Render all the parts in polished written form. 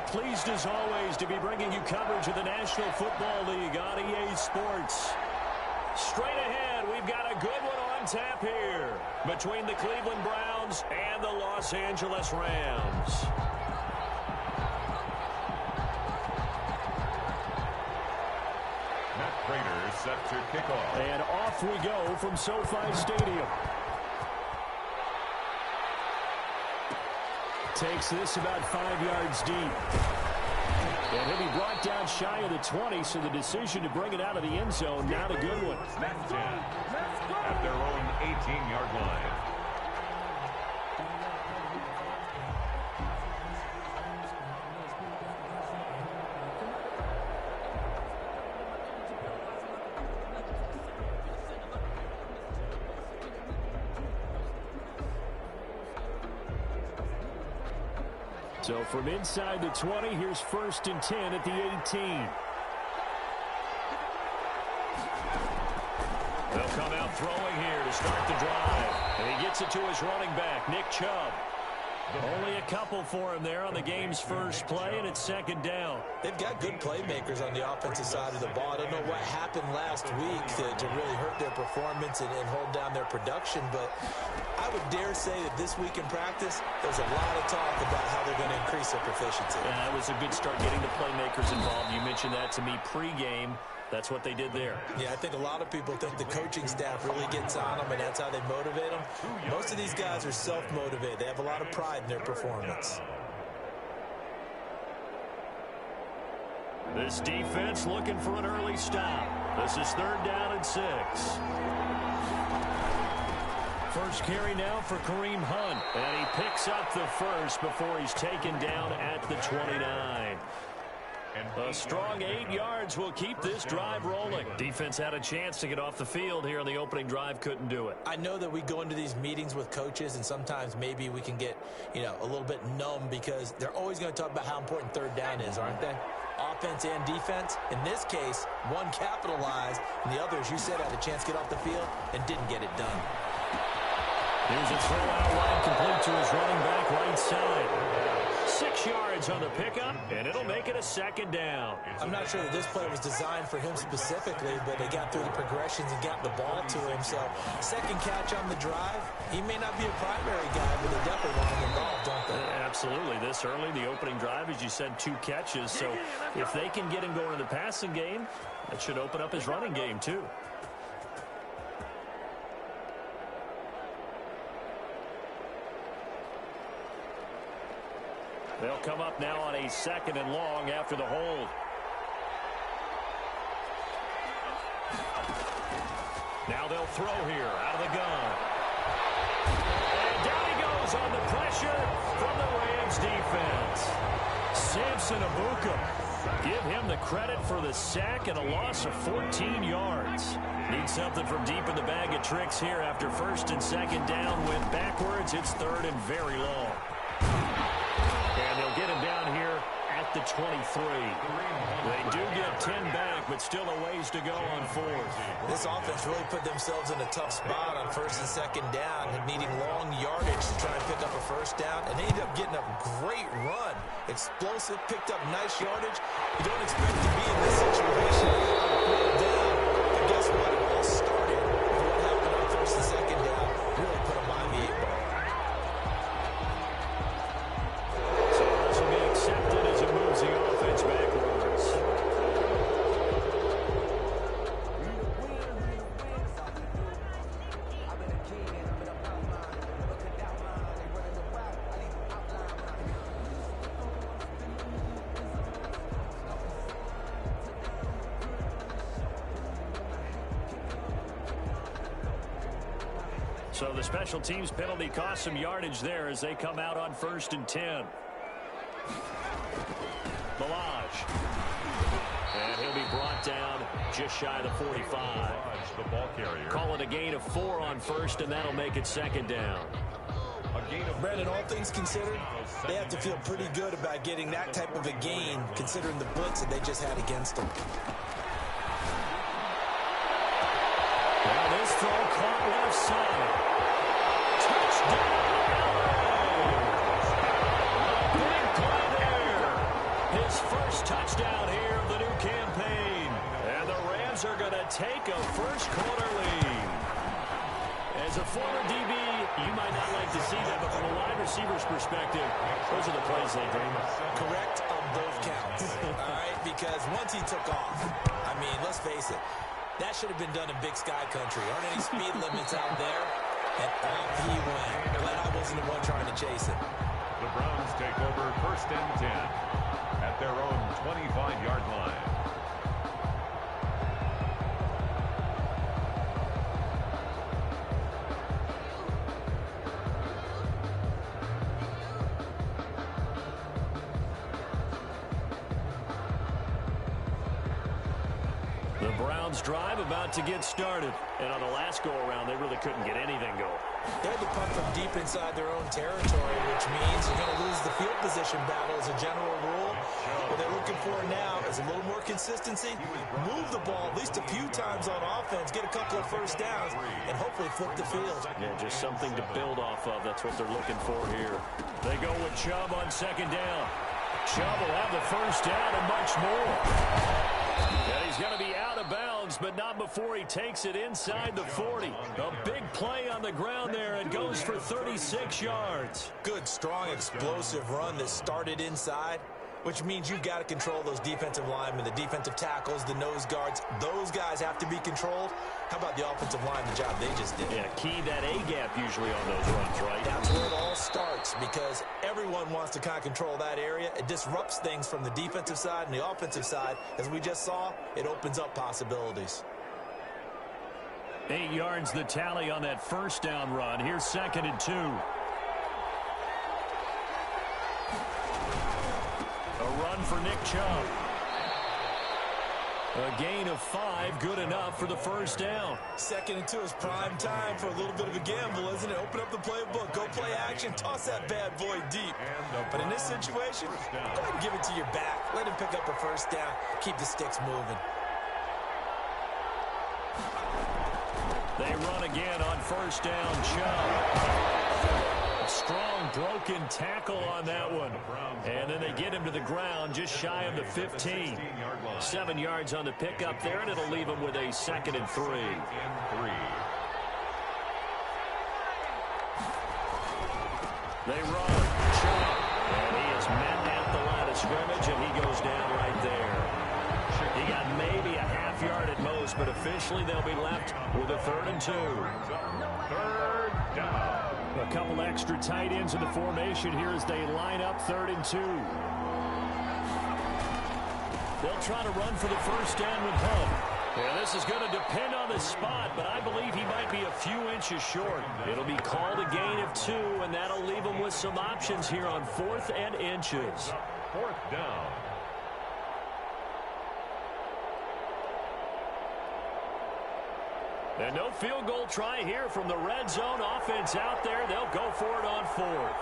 pleased as always to be bringing you coverage of the National Football League on EA Sports. Straight ahead, we've got a good one on tap here between the Cleveland Browns and the Los Angeles Rams. Matt Prater set to kick off. And off we go from SoFi Stadium. Takes this about 5 yards deep. And he'll be brought down shy of the 20, so the decision to bring it out of the end zone, not a good one. Snap jam at their own 18-yard line. So from inside the 20, here's 1st and 10 at the 18. They'll come out throwing here to start the drive. And he gets it to his running back, Nick Chubb. Only a couple for him there on the game's first play, and it's 2nd down. They've got good playmakers on the offensive side of the ball. I don't know what happened last week to really hurt their performance and hold down their production, but I would dare say that this week in practice, there's a lot of talk about how they're going to increase their proficiency. Yeah, that was a good start getting the playmakers involved. You mentioned that to me pregame. That's what they did there. Yeah, I think a lot of people think the coaching staff really gets on them, and that's how they motivate them. Most of these guys are self-motivated. They have a lot of pride in their performance. This defense looking for an early stop. This is 3rd down and 6. First carry now for Kareem Hunt. And he picks up the first before he's taken down at the 29. A strong 8 yards will keep this drive rolling. Defense had a chance to get off the field here on the opening drive, couldn't do it. I know that we go into these meetings with coaches, and sometimes maybe we can get, a little bit numb because they're always going to talk about how important 3rd down is, aren't they? Offense and defense. In this case, one capitalized, and the other, as you said, had a chance to get off the field and didn't get it done. Here's a throw out wide, complete to his running back right side. 6 yards on the pickup, and it'll make it a 2nd down. I'm not sure that this play was designed for him specifically, but they got through the progressions and got the ball to him. So, 2nd catch on the drive. He may not be a primary guy, but they definitely want him involved, don't they? Absolutely. This early, the opening drive, as you said, 2 catches. So, if they can get him going in the passing game, that should open up his running game, too. They'll come up now on a 2nd and long after the hold. Now they'll throw here out of the gun. And down he goes on the pressure from the Rams defense. Samson Abuka. Give him the credit for the sack and a loss of 14 yards. Need something from deep in the bag of tricks here after 1st and 2nd down. Went backwards. It's 3rd and very long. And they'll get him down here at the 23. They do get 10 back, but still a ways to go on 4th. This offense really put themselves in a tough spot on 1st and 2nd down, and needing long yardage to try and pick up a 1st down. And they ended up getting a great run. Explosive, picked up nice yardage. You don't expect to be in this situation. Down. But guess what? It all started with what happened on 1st and 2nd down. Really put them behind the 8 ball. Accepted as it moves the offense backwards. So the special teams penalty cost some yardage there as they come out on 1st and 10. Milage. And he'll be brought down just shy of the 45. The ball carrier. Call it a gain of 4 on 1st, and that'll make it 2nd down. Brandon, all things considered, they have to feel pretty good about getting that type of a gain, considering the blitz that they just had against them. Well, this throw caught left side. Touchdown! Big play there. first touchdown here of the new campaign. And the Rams are going to take a first-quarter lead. As a former DB, you might not like to see that, but from a wide receiver's perspective, those are the plays they dream of. Correct on both counts. All right, because once he took off, I mean, let's face it, that should have been done in Big Sky Country. Aren't any speed limits out there? And off he went. Glad I wasn't the one trying to chase it. The Browns take over 1st and 10 at their own 25-yard line. The Browns drive about to get started. And on the last go-around, they really couldn't get anything going. They had to punt from deep inside their own territory, which means you're going to lose the field position battle as a general rule. What they're looking for now is a little more consistency, move the ball at least a few times on offense, get a couple of first downs, and hopefully flip the field. Yeah, just something to build off of. That's what they're looking for here. They go with Chubb on 2nd down. Chubb will have the first down and much more. And he's going to be out of bounds, but not before he takes it inside the 40. A big play on the ground there. It goes for 36 yards. Good, strong, explosive run that started inside, which means you've got to control those defensive linemen, the defensive tackles, the nose guards. Those guys have to be controlled. How about the offensive line, the job they just did? Yeah, key that A-gap usually on those runs, right? That's where it all starts because everyone wants to kind of control that area. It disrupts things from the defensive side and the offensive side. As we just saw, it opens up possibilities. 8 yards the tally on that first down run. Here's 2nd and 2. A run for Nick Chubb. A gain of 5, good enough for the first down. 2nd and 2 is prime time for a little bit of a gamble, isn't it? Open up the playbook, go play action, toss that bad boy deep. But in this situation, go ahead and give it to your back. Let him pick up a first down. Keep the sticks moving. They run again on first down. Chubb. Strong broken tackle on that one. And then they get him to the ground just shy of the 15. 7 yards on the pickup there, and it'll leave him with a 2nd and 3. They run. And he is met at the line of scrimmage, and he goes down right there. He got maybe a half yard at most, but officially they'll be left with a 3rd and 2. 3rd down. A couple extra tight ends in the formation here as they line up 3rd and 2. They'll try to run for the first down with Hunt. Yeah, this is going to depend on the spot, but I believe he might be a few inches short. It'll be called a gain of 2, and that'll leave him with some options here on 4th and inches. 4th down. And no field goal try here from the red zone offense out there. They'll go for it on 4th.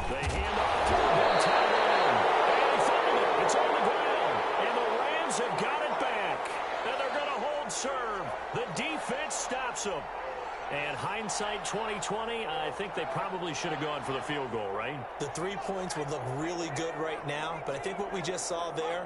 They hand off to a big tight end. And he fumbled it. It's on the ground. And the Rams have got it back. And they're going to hold serve. The defense stops them. And hindsight 2020, I think they probably should have gone for the field goal, right? The 3 points would look really good right now, but I think what we just saw there,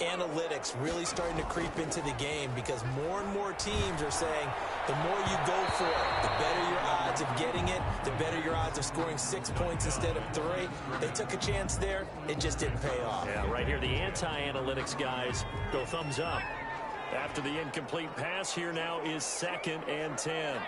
analytics really starting to creep into the game because more and more teams are saying the more you go for it, the better your odds of getting it, the better your odds of scoring 6 points instead of 3. They took a chance there. It just didn't pay off. Yeah, right here, the anti-analytics guys go thumbs up. After the incomplete pass, here now is 2nd and 10.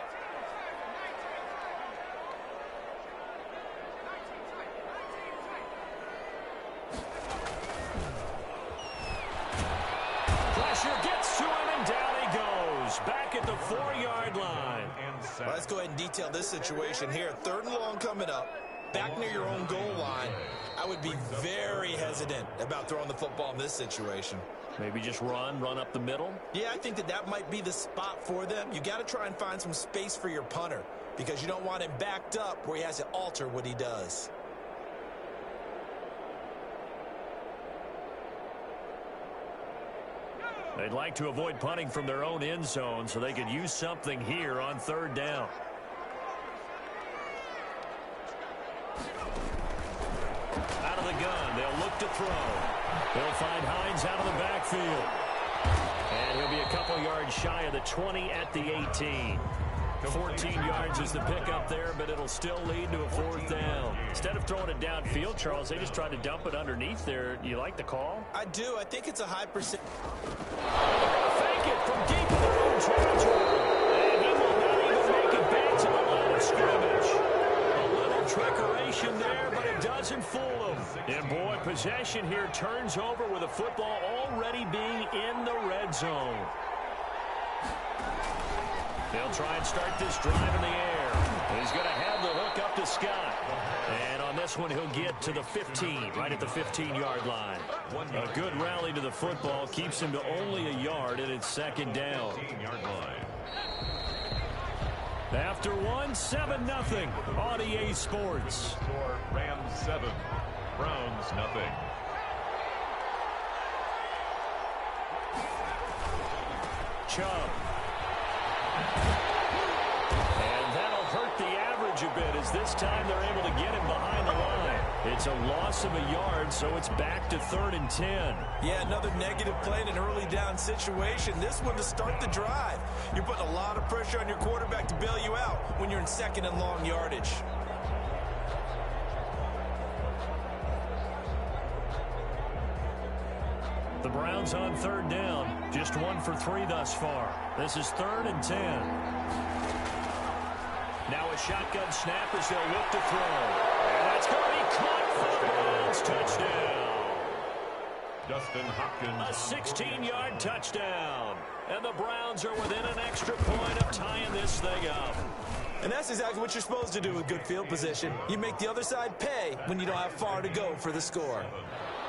Gets to him, and down he goes. Back at the 4-yard line. Well, let's go ahead and detail this situation here. 3rd and long coming up. Back near your own goal line. I would be very hesitant about throwing the football in this situation. Maybe just run up the middle? Yeah, I think that might be the spot for them. You got to try and find some space for your punter because you don't want him backed up where he has to alter what he does. They'd like to avoid punting from their own end zone so they could use something here on 3rd down. back to throw. He'll find Hines out of the backfield. And he'll be a couple yards shy of the 20 at the 18. 14 yards is the pickup there, but it'll still lead to a fourth down. Instead of throwing it downfield, Charles, they just tried to dump it underneath there. You like the call? I do. I think it's a high percent. Fake it from deep in their own territory. And he will not even make it back to the line of scrimmage. A little trickeration there, but it doesn't fool him. And boy, possession here turns over with the football already being in the red zone. They'll try and start this drive in the air. He's going to have the hook up to Scott. And on this one, he'll get to the 15, right at the 15-yard line. A good rally to the football keeps him to only a yard, and it's second down. After one, 7-0 on EA Sports. Score Rams 7, Browns nothing. Chubb. And that'll hurt the average a bit as this time they're able to get him behind the line. It's a loss of a yard, so it's back to 3rd and 10. Yeah, another negative play in an early down situation. This one to start the drive. You're putting a lot of pressure on your quarterback to bail you out when you're in second and long yardage. The Browns on 3rd down. Just 1 for 3 thus far. This is 3rd and 10. Now a shotgun snap as they'll look to throw. And that's going to be caught for the Browns. Touchdown. Dustin Hopkins. A 16-yard touchdown. And the Browns are within an extra point of tying this thing up. And that's exactly what you're supposed to do with good field position. You make the other side pay when you don't have far to go for the score.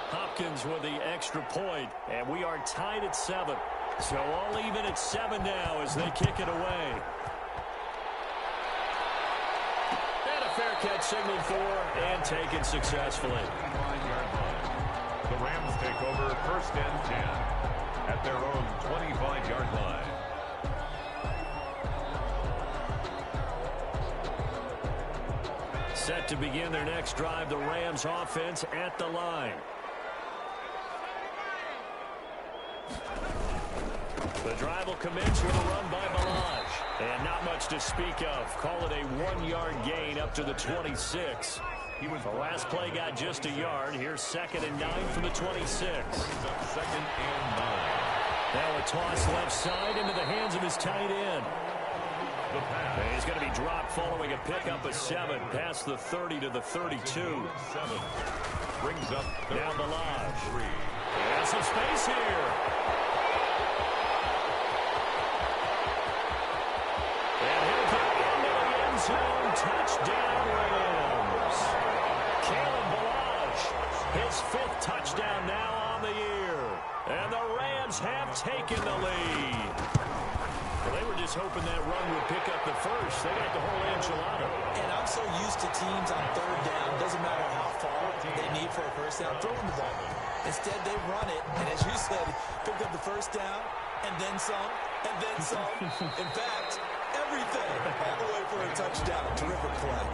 Hopkins with the extra point, and we are tied at 7. So all even at 7 now as they kick it away. And a fair catch signaled for and taken successfully. The Rams take over 1st and 10 at their own 25-yard line. Set to begin their next drive, the Rams offense at the line. The drive will commence with a run by Balaj. And not much to speak of. Call it a 1-yard gain up to the 26. The last play got just a yard. Here's 2nd and 9 from the 26. 2nd and 9. Now a toss left side into the hands of his tight end. And he's going to be dropped following a pickup of 7 past the 30 to the 32. 7 brings up now Balaj. Has some space here. And he'll get into the end zone. Touchdown, Rams. Caleb Balaj, his 5th touchdown now on the year. And the Rams have taken the lead. Well, they were just hoping that run would pick up the first. They got the whole enchilada. And I'm so used to teams on 3rd down. Doesn't matter how far they need for a first down, throwing the ball. Instead, they run it, and as you said, pick up the first down, and then some, and then some. In fact, everything all the way for a touchdown. Terrific play.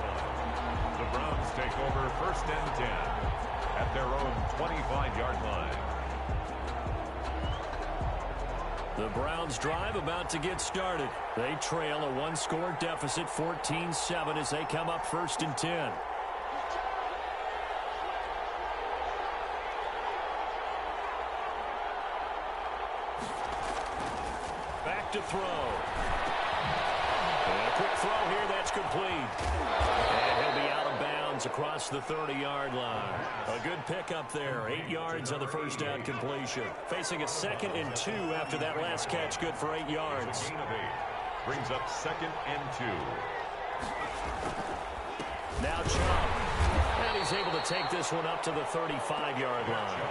The Browns take over 1st and 10 at their own 25-yard line. The Browns drive about to get started. They trail a 1-score deficit, 14-7 as they come up 1st and 10. Back to throw. And a quick throw here, that's complete. And he'll be out of bounds across the 30-yard line. A good pickup there, 8 yards on the first down completion. Facing a 2nd and 2 after that last catch, good for 8 yards. Brings up 2nd and 2. Now Chubb. And he's able to take this one up to the 35-yard line.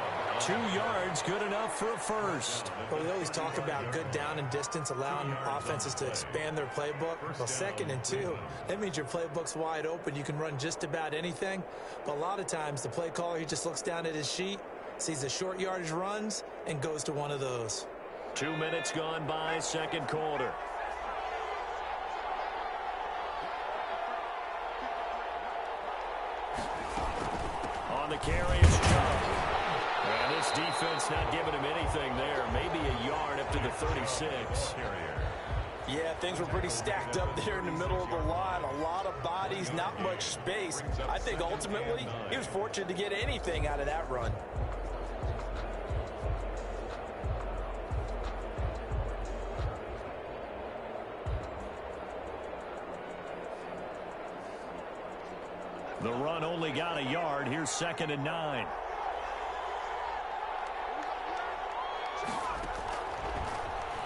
2 yards, good enough for a first. Well, we always talk about good down and distance, allowing offenses to expand their playbook. Well, 2nd and 2, that means your playbook's wide open. You can run just about anything. But a lot of times, the play caller, he just looks down at his sheet, sees the short yardage runs, and goes to one of those. 2 minutes gone by, 2nd quarter. On the carry is Chubb. defense not giving him anything there. Maybe a yard up to the 36. Yeah, things were pretty stacked up there in the middle of the line. A lot of bodies, not much space. I think ultimately he was fortunate to get anything out of that run. The run only got a yard. Here's 2nd and 9.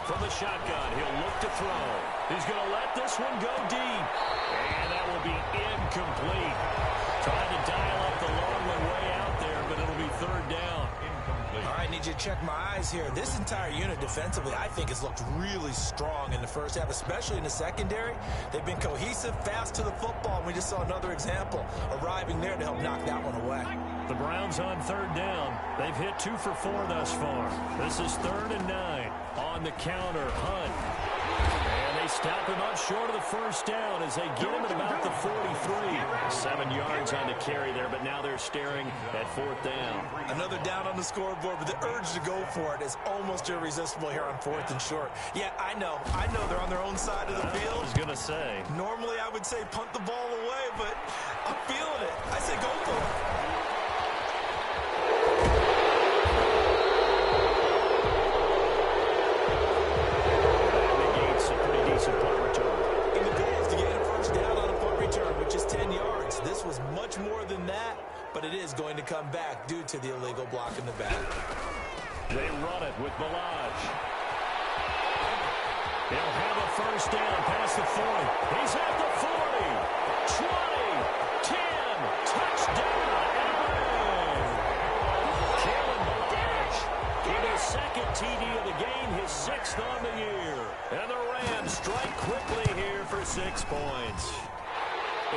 From the shotgun, he'll look to throw. He's going to let this one go deep. And that will be incomplete. Trying to dial up the long one way out there, but it'll be 3rd down. All right, I need you to check my eyes here. This entire unit defensively, I think, has looked really strong in the first half, especially in the secondary. They've been cohesive, fast to the football, and we just saw another example arriving there to help knock that one away. The Browns on 3rd down. They've hit 2 for 4 thus far. This is 3rd and 9. On the counter, Hunt. And they stop him up short of the 1st down as they get him at about the 43. 7 yards on the carry there, but now they're staring at 4th down. Another down on the scoreboard, but the urge to go for it is almost irresistible here on 4th and short. Yeah, I know they're on their own side of the field. I was going to say. Normally I would say punt the ball away, but I'm feeling it. I say go for it. This was much more than that, but it is going to come back due to the illegal block in the back. They run it with Balaj. He'll have a 1st down past the 40. He's at the 40, 20, 10, touchdown, and Kalen Balaj in his 2nd TD of the game, his 6th on the year. And the Rams strike quickly here for 6 points.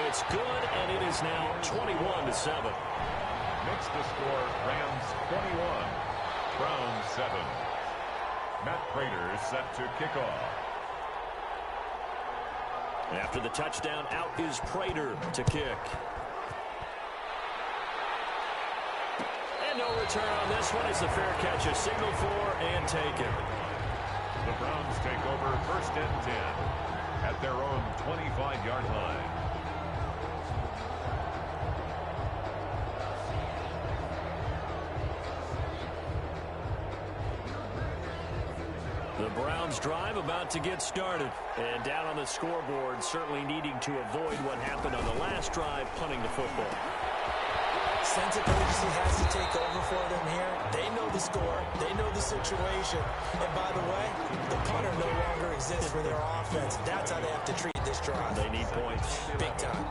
It's good, and it is now 21-7. Makes the score Rams 21, Browns 7. Matt Prater is set to kick off. After the touchdown, out is Prater to kick. And no return on this one. It's a fair catch, a signal for, and taken. The Browns take over 1st and 10 at their own 25-yard line. The Browns drive about to get started. And down on the scoreboard, certainly needing to avoid what happened on the last drive, punting the football. Sense of urgency has to take over for them here. They know the score. They know the situation. And by the way, the punter no longer exists for their offense. That's how they have to treat this drive. They need points. Big time.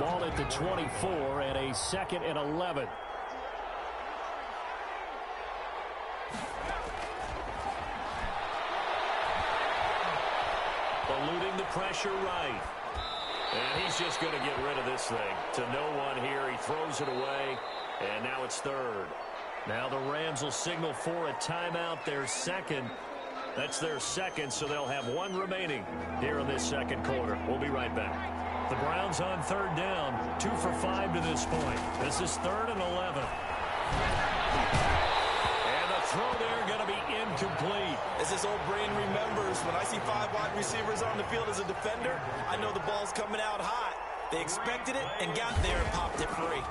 Ball at the 24 and a 2nd and 11. Eluding the pressure right. And he's just going to get rid of this thing. To no one here. He throws it away. And now it's 3rd. Now the Rams will signal for a timeout. Their 2nd. That's their 2nd, so they'll have 1 remaining here in this 2nd quarter. We'll be right back. The Browns on 3rd down. 2 for 5 to this point. This is 3rd and 11. Throw there going to be incomplete. As this old brain remembers, when I see 5 wide receivers on the field as a defender, I know the ball's coming out hot. They expected it and got there and popped it free.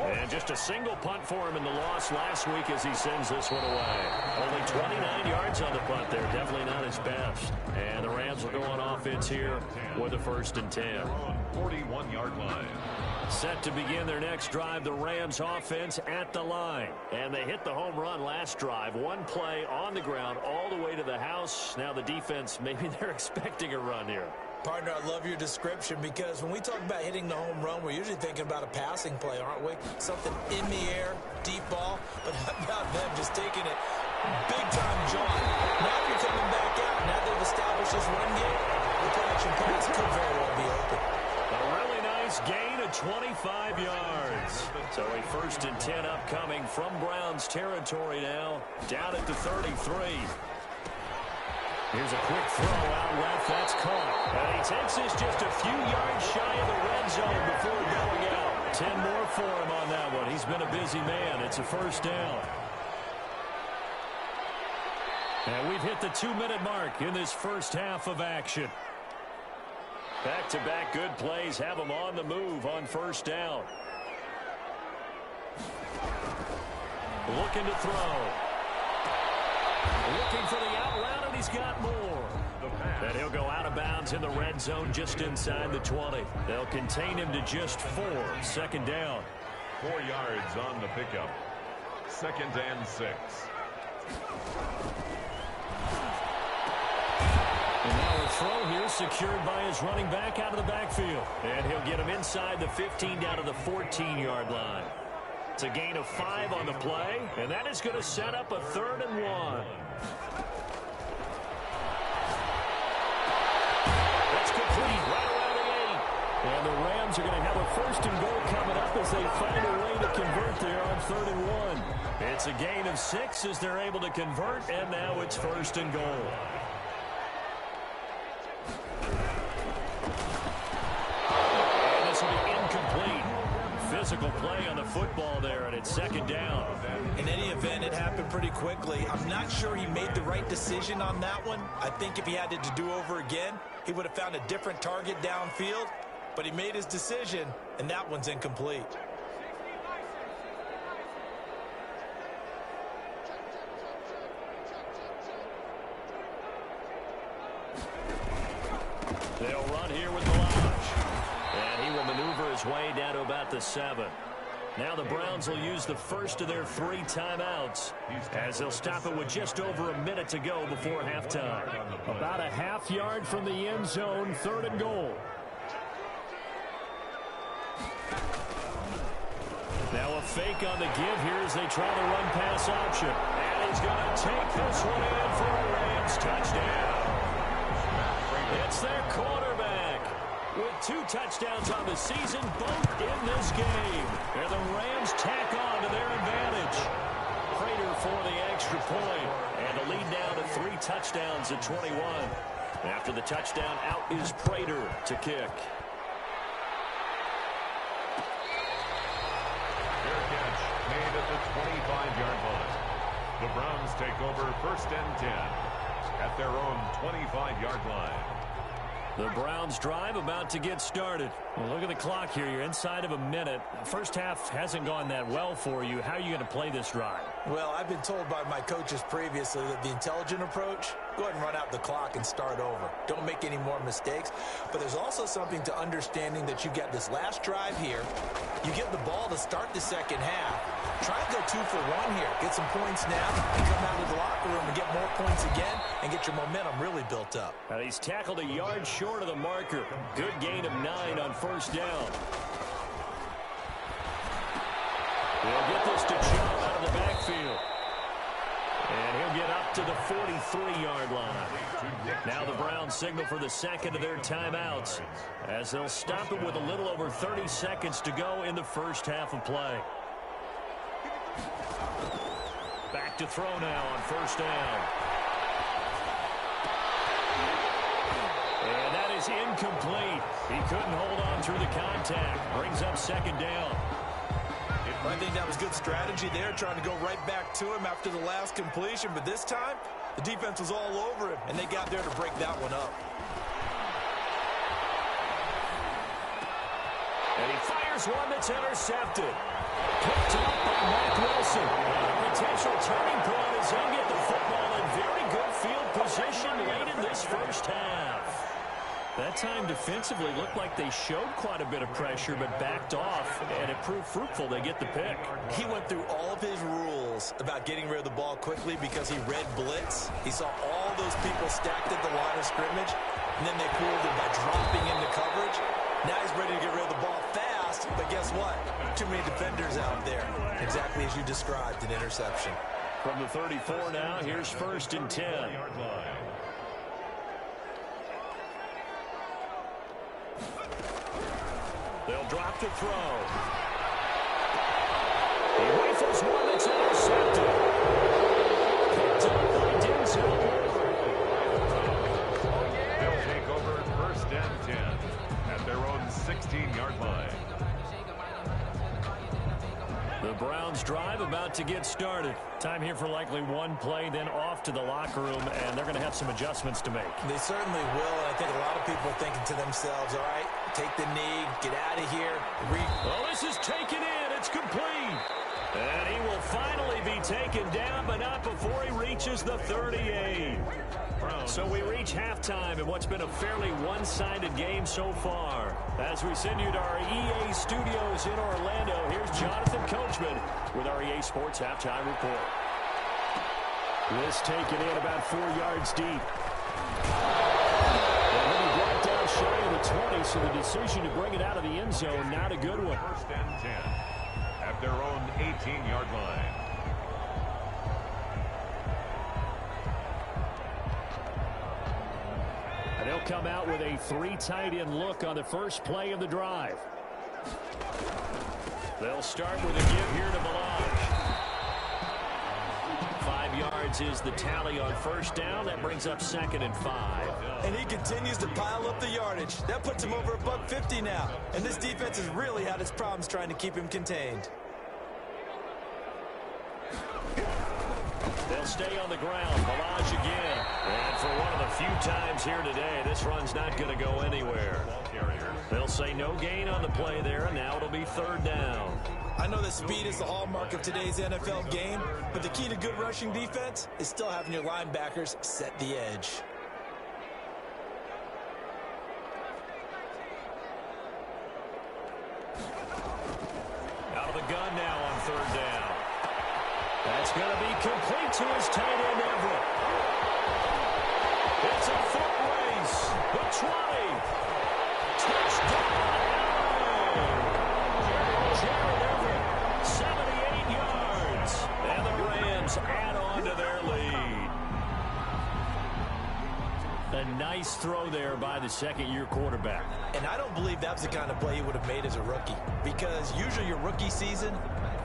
And just a single punt for him in the loss last week as he sends this one away. Only 29 yards on the punt there. Definitely not his best. And the Rams will go on offense here with a 1st and 10. 41-yard line. Set to begin their next drive, the Rams offense at the line. And they hit the home run last drive. 1 play on the ground all the way to the house. Now the defense, maybe they're expecting a run here. Partner, I love your description because when we talk about hitting the home run, we're usually thinking about a passing play, aren't we? Something in the air, deep ball. But how about them just taking it big-time jaunt? Now if you're coming back out, now they've established this run game, the connection pass could very well be open. A really nice gain of 25 yards. So a 1st and 10 upcoming from Browns territory now, down at the 33. Here's a quick throw out left. That's caught. And he takes this just a few yards shy of the red zone before going out. 10 more for him on that one. He's been a busy man. It's a first down. And we've hit the 2-minute mark in this first half of action. Back-to-back good plays have him on the move on first down. Looking to throw. Looking for the out route, and he's got more. And he'll go out of bounds in the red zone just inside the 20. They'll contain him to just 4. Second down. 4 yards on the pickup. 2nd and 6. And now a throw here secured by his running back out of the backfield. And he'll get him inside the 15 down to the 14-yard line. It's a gain of 5 on the play, and that is going to set up a 3rd and 1. That's complete right around the 8. And the Rams are going to have a 1st and goal coming up as they find a way to convert there on 3rd and 1. It's a gain of 6 as they're able to convert, and now it's 1st and goal. And this will be incomplete. Physical play on the football there, and it's 2nd down. In any event, it happened pretty quickly. I'm not sure he made the right decision on that one. I think if he had it to do over again, he would have found a different target downfield. But he made his decision, and that one's incomplete. They'll run here with Milage. And he will maneuver his way down to about the 7. Now the Browns will use the first of their 3 timeouts as they'll stop it with just over a minute to go before halftime. About a half yard from the end zone, 3rd and goal. Now a fake on the give here as they try the run-pass option. And he's going to take this one in for a Rams touchdown. It's their quarterback with 2 touchdowns on the season, both in this game. And the Rams tack on to their advantage. Prater for the extra point. And the lead down to 3 touchdowns at 21. After the touchdown, out is Prater to kick. Made at the 25-yard line. The Browns take over 1st and 10 at their own 25-yard line. The Browns drive about to get started. Well, look at the clock here. You're inside of a minute. First half hasn't gone that well for you. How are you going to play this drive? Well, I've been told by my coaches previously that the intelligent approach, go ahead and run out the clock and start over. Don't make any more mistakes. But there's also something to understanding that you get this last drive here. You get the ball to start the second half. Try and go 2 for 1 here. Get some points now and come out of the locker room and get more points again and get your momentum really built up. Now he's tackled a yard short of the marker. Good gain of 9 on first down. They'll get this to Chubb out of the backfield. And he'll get up to the 43-yard line. Now the Browns signal for the 2nd of their timeouts as they'll stop it with a little over 30 seconds to go in the first half of play. Back to throw now on first down. And that is incomplete. He couldn't hold on through the contact. Brings up 2nd down. I think that was good strategy there, trying to go right back to him after the last completion. But this time, the defense was all over him, and they got there to break that one up. And he fires one that's intercepted. Picked up by Mark Wilson. A potential turning point as he'll get the football in very good field position late in this first half. That time defensively looked like they showed quite a bit of pressure but backed off, and it proved fruitful. They get the pick. He went through all of his rules about getting rid of the ball quickly because he read blitz. He saw all those people stacked at the line of scrimmage, and then they fooled him by dropping into coverage. Now he's ready to get rid of the ball fast, but guess what? Too many defenders out there. Exactly as you described, an interception. From the 34 now, here's 1st and 10. They'll drop to throw. He rifles one that's intercepted. Picked up by Denzel. They'll take over 1st and 10 at their own 16-yard line. about to get started. Time here for likely one play, then off to the locker room, and they're going to have some adjustments to make. They certainly will, and I think a lot of people are thinking to themselves, all right, take the knee, get out of here. Well, this is taken in. It's complete. And he will finally be taken down, but not before he reaches the 38. So we reach halftime in what's been a fairly one-sided game so far. As we send you to our EA studios in Orlando, here's Jonathan Coachman with our EA Sports Halftime Report. This taken in about 4 yards deep. And he'll be brought down shy of the 20, so the decision to bring it out of the end zone, not a good one. First and 10 at their own 18-yard line. And they'll come out with a 3 tight end look on the first play of the drive. They'll start with a give here to Balaj. 5 yards is the tally on first down. That brings up 2nd and 5. And he continues to pile up the yardage. That puts him over $150 now. And this defense has really had its problems trying to keep him contained. They'll stay on the ground. Balaj again. And for one of the few times here today, this run's not going to go anywhere. They'll say no gain on the play there, and now it'll be 3rd down. I know that speed is the hallmark of today's NFL game, but the key to good rushing defense is still having your linebackers set the edge. Out of the gun now on 3rd down. That's going to be complete to his tight end, Everett. It's a foot race. The 20. Touchdown. Jared Everett, 78 yards. And the Rams add on to their lead. A nice throw there by the second-year quarterback. And I don't believe that's the kind of play he would have made as a rookie, because usually your rookie season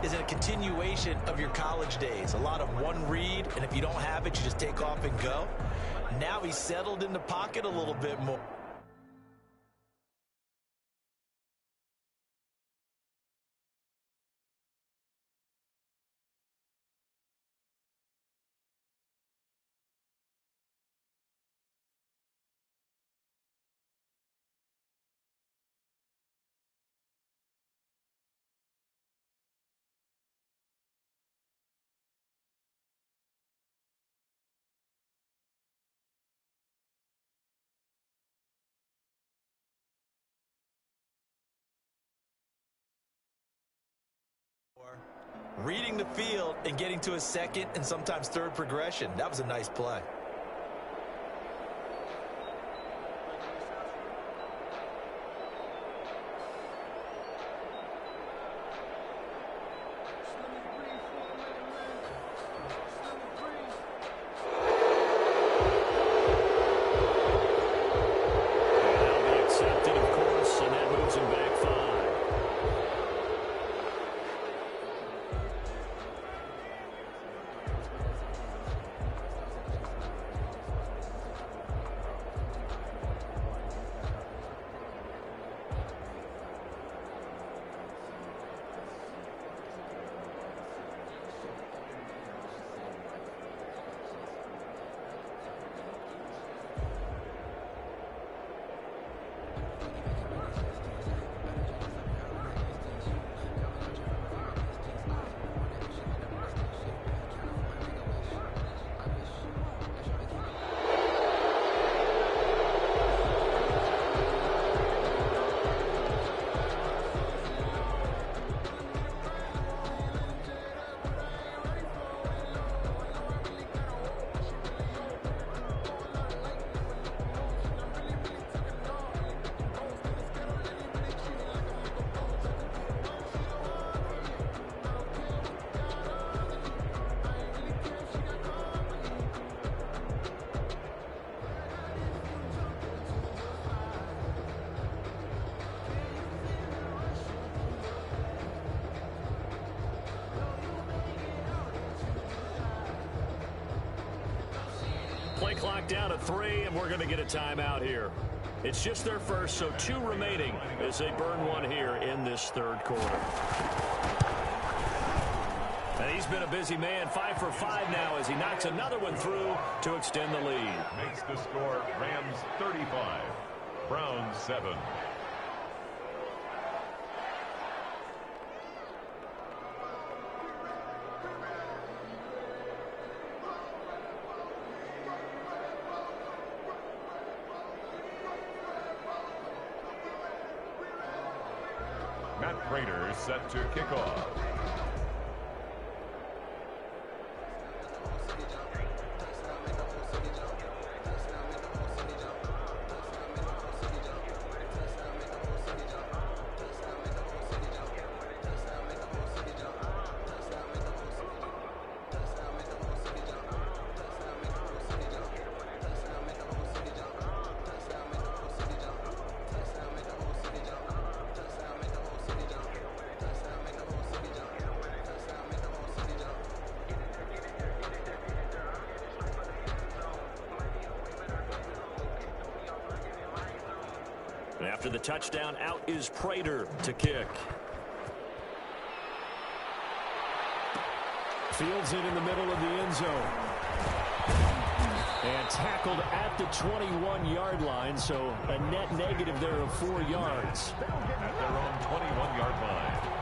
is a continuation of your college days. A lot of one read, and if you don't have it, you just take off and go. Now he's settled in the pocket a little bit more. Reading the field and getting to a second and sometimes third progression. That was a nice play. That'll be accepted, of course, and that moves him back 5. Play clock down at 3, and we're going to get a timeout here. It's just their first, so 2 remaining as they burn one here in this 3rd quarter. And He's been a busy man, 5 for 5 now as he knocks another one through to extend the lead. Makes the score Rams 35, Browns 7. Matt Prater set to kick off. After the touchdown, out is Prater to kick. Fields it in the middle of the end zone. And tackled at the 21-yard line, so a net negative there of 4 yards. At their own 21-yard line.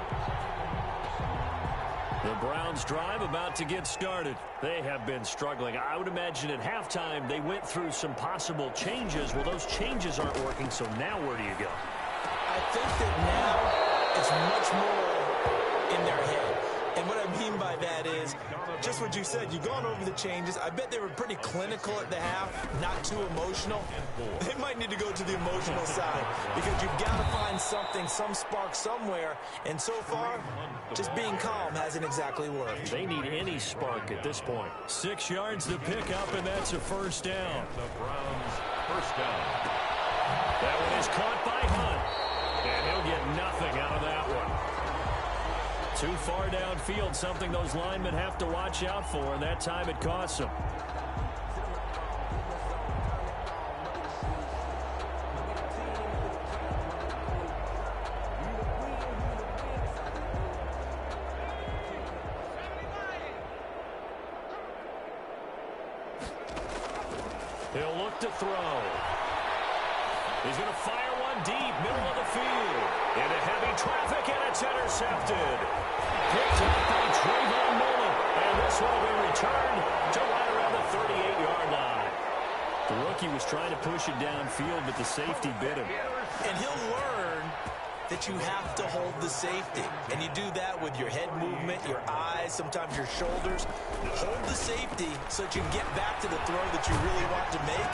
The Browns drive about to get started. They have been struggling. I would imagine at halftime they went through some possible changes. Well, those changes aren't working, so now where do you go? I think that now it's much more in their head. And what I mean by that is just what you said. You've gone over the changes. I bet they were pretty clinical at the half, not too emotional. They might need to go to the emotional side because you've got to find something, some spark somewhere. And so far, just being calm hasn't exactly worked. They need any spark at this point. 6 yards to pick up, and that's a first down. The Browns first down. That one is caught by Hunt. And he'll get nothing out of that one. Too far downfield, something those linemen have to watch out for, and that time it costs them. He'll look to throw. He's going to fire one deep, middle of the field. Into heavy traffic, and it's intercepted. Picked up by Trayvon Mullen. And this one will be returned to right around the 38-yard line. The rookie was trying to push it downfield, but the safety bit him. And he'll learn that you have to hold the safety. And you do that with your head movement, your eyes, sometimes your shoulders. Hold the safety so that you can get back to the throw that you really want to make.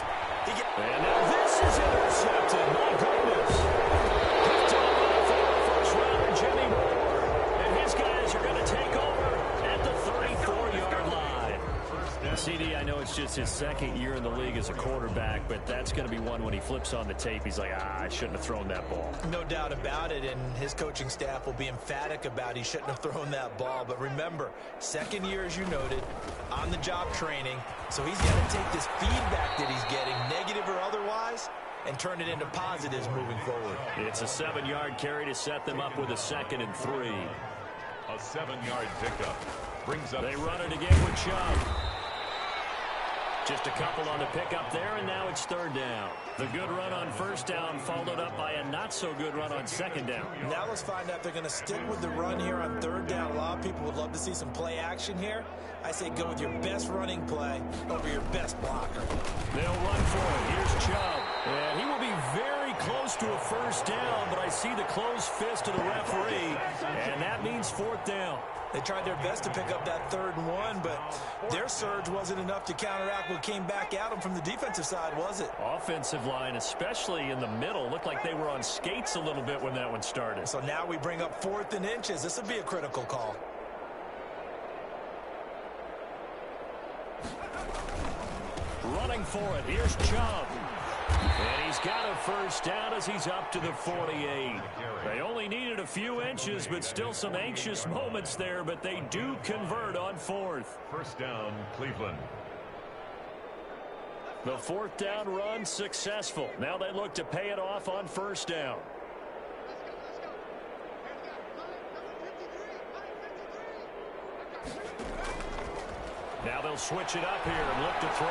And now this is intercepted. My goodness. Picked up by former first-rounder Jimmy Ward. And his guys are going to take over at the 34-yard line. CD, I know it's just his second year in the league as a quarterback, but that's going to be one when he flips on the tape. He's like, I shouldn't have thrown that ball. No doubt about it, and his coaching staff will be emphatic about he shouldn't have thrown that ball. But remember, second year, as you noted, on-the-job training, so he's got to take this feedback that he's getting, negative or otherwise, and turn it into positives moving forward. It's a 7-yard carry to set them up with a 2nd and 3. A 7-yard pickup brings up. They run it again with Chubb. Just a couple on the pickup there, and now it's 3rd down. The good run on 1st down followed up by a not-so-good run on 2nd down. Now let's find out if they're going to stick with the run here on 3rd down. A lot of people would love to see some play action here. I say go with your best running play over your best blocker. They'll run for it. Here's Chubb. And he will be very close to a 1st down, but I see the closed fist of the referee, and that means 4th down. They tried their best to pick up that 3rd and 1, but their surge wasn't enough to counteract what came back at them from the defensive side, was it? Offensive line, especially in the middle, looked like they were on skates a little bit when that one started. So now we bring up 4th and inches. This would be a critical call. Running for it. Here's Chubb. And he's got a 1st down as he's up to the 48. They only needed a few inches, but still some anxious moments there, but they do convert on 4th. 1st down, Cleveland. The 4th down run successful. Now they look to pay it off on 1st down. Now they'll switch it up here and look to throw.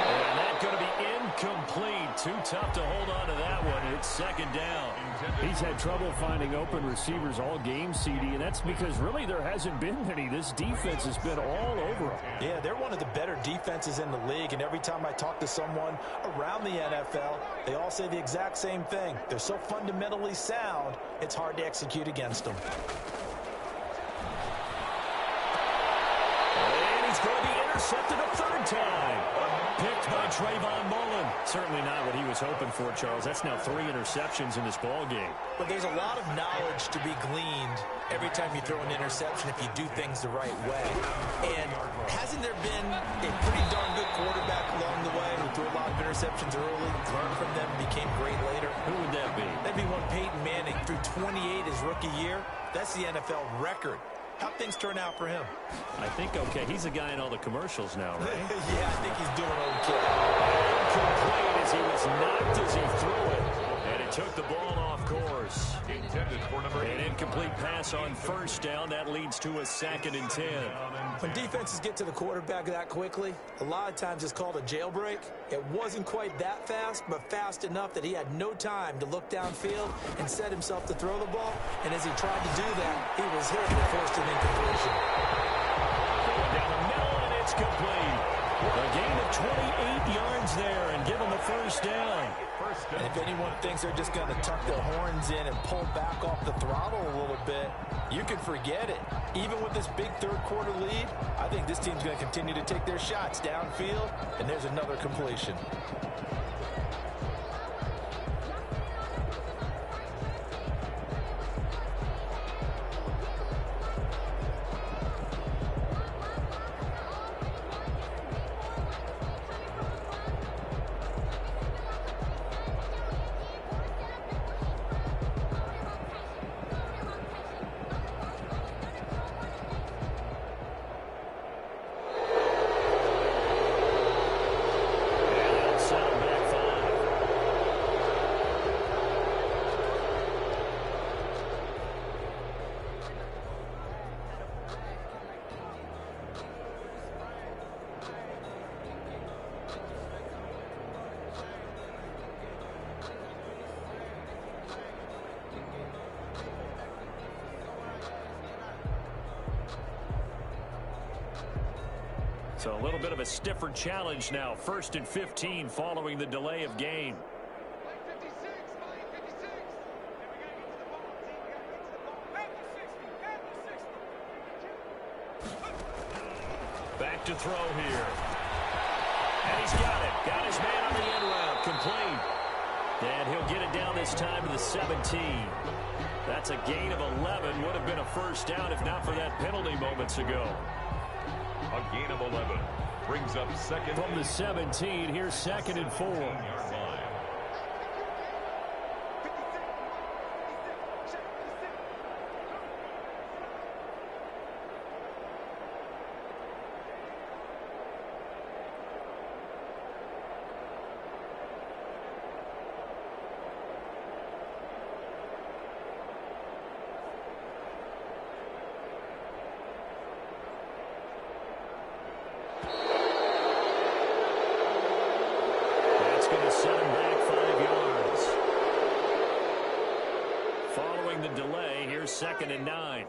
And that's going to be incomplete. Too tough to hold on to that one. It's second down. He's had trouble finding open receivers all game, CD, and that's because really there hasn't been any. This defense has been all over him. Yeah, they're one of the better defenses in the league, and every time I talk to someone around the NFL, they all say the exact same thing. They're so fundamentally sound, it's hard to execute against them. And he's going to be intercepted a third time. Picked by Trayvon Mullen. Certainly not what he was hoping for, Charles. That's now 3 interceptions in this ball game. But there's a lot of knowledge to be gleaned every time you throw an interception if you do things the right way. And hasn't there been a pretty darn good quarterback along the way who threw a lot of interceptions early, learned from them, became great later? Who would that be? That'd be one Peyton Manning. Threw 28 his rookie year. That's the NFL record. How'd things turn out for him? I think okay. He's a guy in all the commercials now, right? Yeah, I think he's doing okay. Incomplete as he was knocked as he threw it. And it took the ball off course. Intended for number 8. An incomplete pass on first down. That leads to a 2nd and 10. When defenses get to the quarterback that quickly, a lot of times it's called a jailbreak. It wasn't quite that fast, but fast enough that he had no time to look downfield and set himself to throw the ball. And as he tried to do that, he was hit and forced an incompletion. Going down the middle, and it's complete. A gain of 28 yards there and give him the first down. And if anyone thinks they're just going to tuck their horns in and pull back off the throttle a little bit, you can forget it. Even with this big third-quarter lead, I think this team's going to continue to take their shots downfield, and there's another completion. So a little bit of a stiffer challenge now. 1st and 15 following the delay of game. Back to throw here. And he's got it. Got his man on the end route. Complete. And he'll get it down this time to the 17. That's a gain of 11. Would have been a first down if not for that penalty moments ago. A gain of 11 brings up 2nd. From the 17, here's 2nd and 4. The delay, here's 2nd and 9.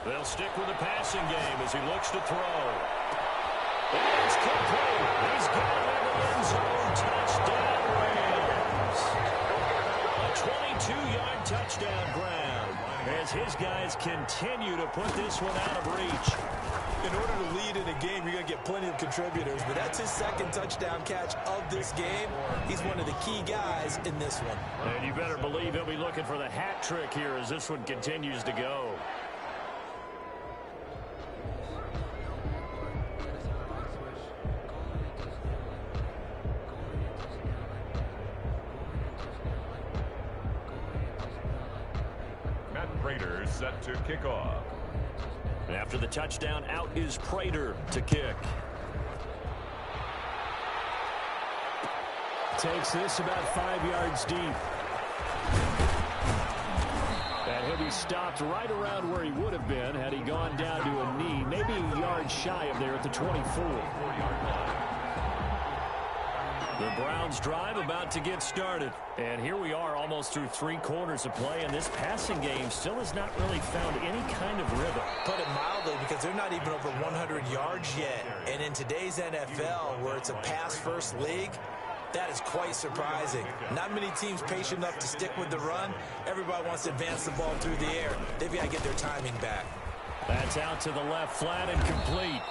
They'll stick with the passing game as he looks to throw. And it's complete. He's got it in the end zone. Touchdown, Rams. A 22-yard touchdown grab as his guys continue to put this one out of reach. In order to lead in a game, you're going to get plenty of contributors, but that's his 2nd touchdown catch of this game. He's one of the key guys in this one. And you better believe he'll be looking for the hat trick here as this one continues to go. Raiders set to kick off. After the touchdown, out is Prater to kick. Takes this about 5 yards deep. And he'll be stopped right around where he would have been had he gone down to a knee, maybe a yard shy of there at the 24. The Browns drive about to get started. And here we are almost through 3 quarters of play, and this passing game still has not really found any kind of rhythm. Put it mildly, because they're not even over 100 yards yet. And in today's NFL, where it's a pass-first league, that is quite surprising. Not many teams patient enough to stick with the run. Everybody wants to advance the ball through the air. They've got to get their timing back. That's out to the left, flat and complete.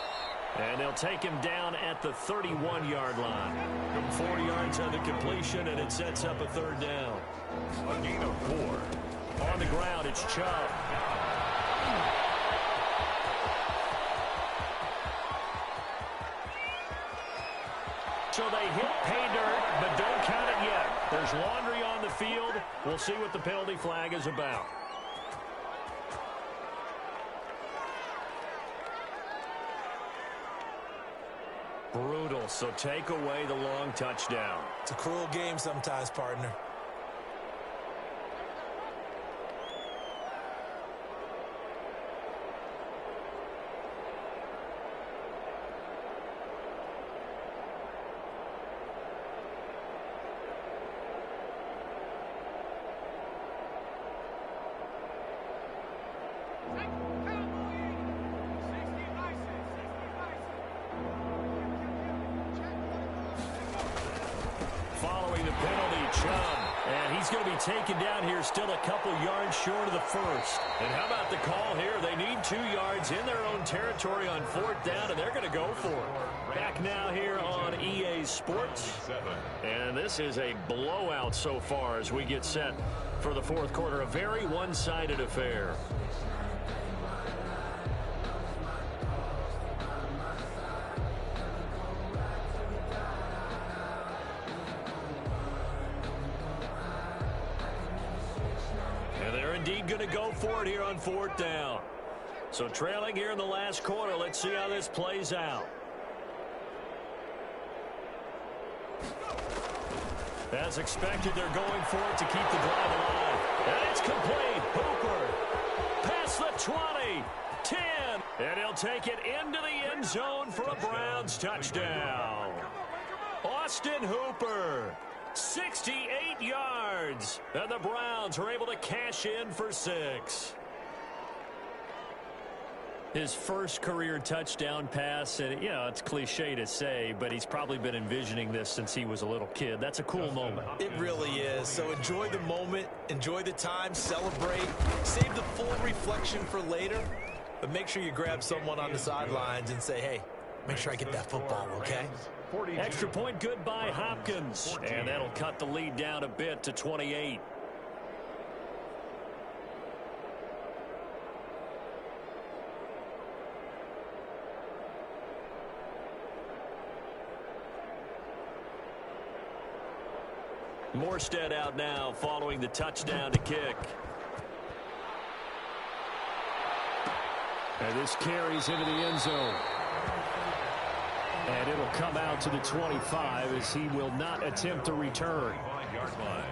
And they'll take him down at the 31-yard line. 4 yards on the completion, and it sets up a 3rd down. A gain of 4. On the ground, it's Chubb. So they hit pay dirt, but don't count it yet. There's laundry on the field. We'll see what the penalty flag is about. Brutal, so take away the long touchdown. It's a cruel game sometimes, partner. Following the penalty, Chubb. And he's going to be taken down here, still a couple yards short of the first. And how about the call here? They need 2 yards in their own territory on 4th down, and they're going to go for it. Back now here on EA Sports. And this is a blowout so far as we get set for the 4th quarter. A very one-sided affair. Indeed going to go for it here on 4th down. So trailing here in the last quarter. Let's see how this plays out. As expected, they're going for it to keep the drive alive. And it's complete. Hooper past the 20, 10. And he'll take it into the end zone for a Browns touchdown. Austin Hooper. 68 yards, and the Browns are able to cash in for 6. His first career touchdown pass, and, you know, it's cliche to say, but he's probably been envisioning this since he was a little kid. That's a cool moment. It really is. So enjoy the moment, enjoy the time, celebrate, save the full reflection for later, but make sure you grab someone on the sidelines and say, hey, make sure I get that football, okay? Extra point good by Hopkins. And that'll cut the lead down a bit to 28. Morstead out now following the touchdown to kick. And this carries into the end zone. And it'll come out to the 25 as he will not attempt to return. 5-yard line.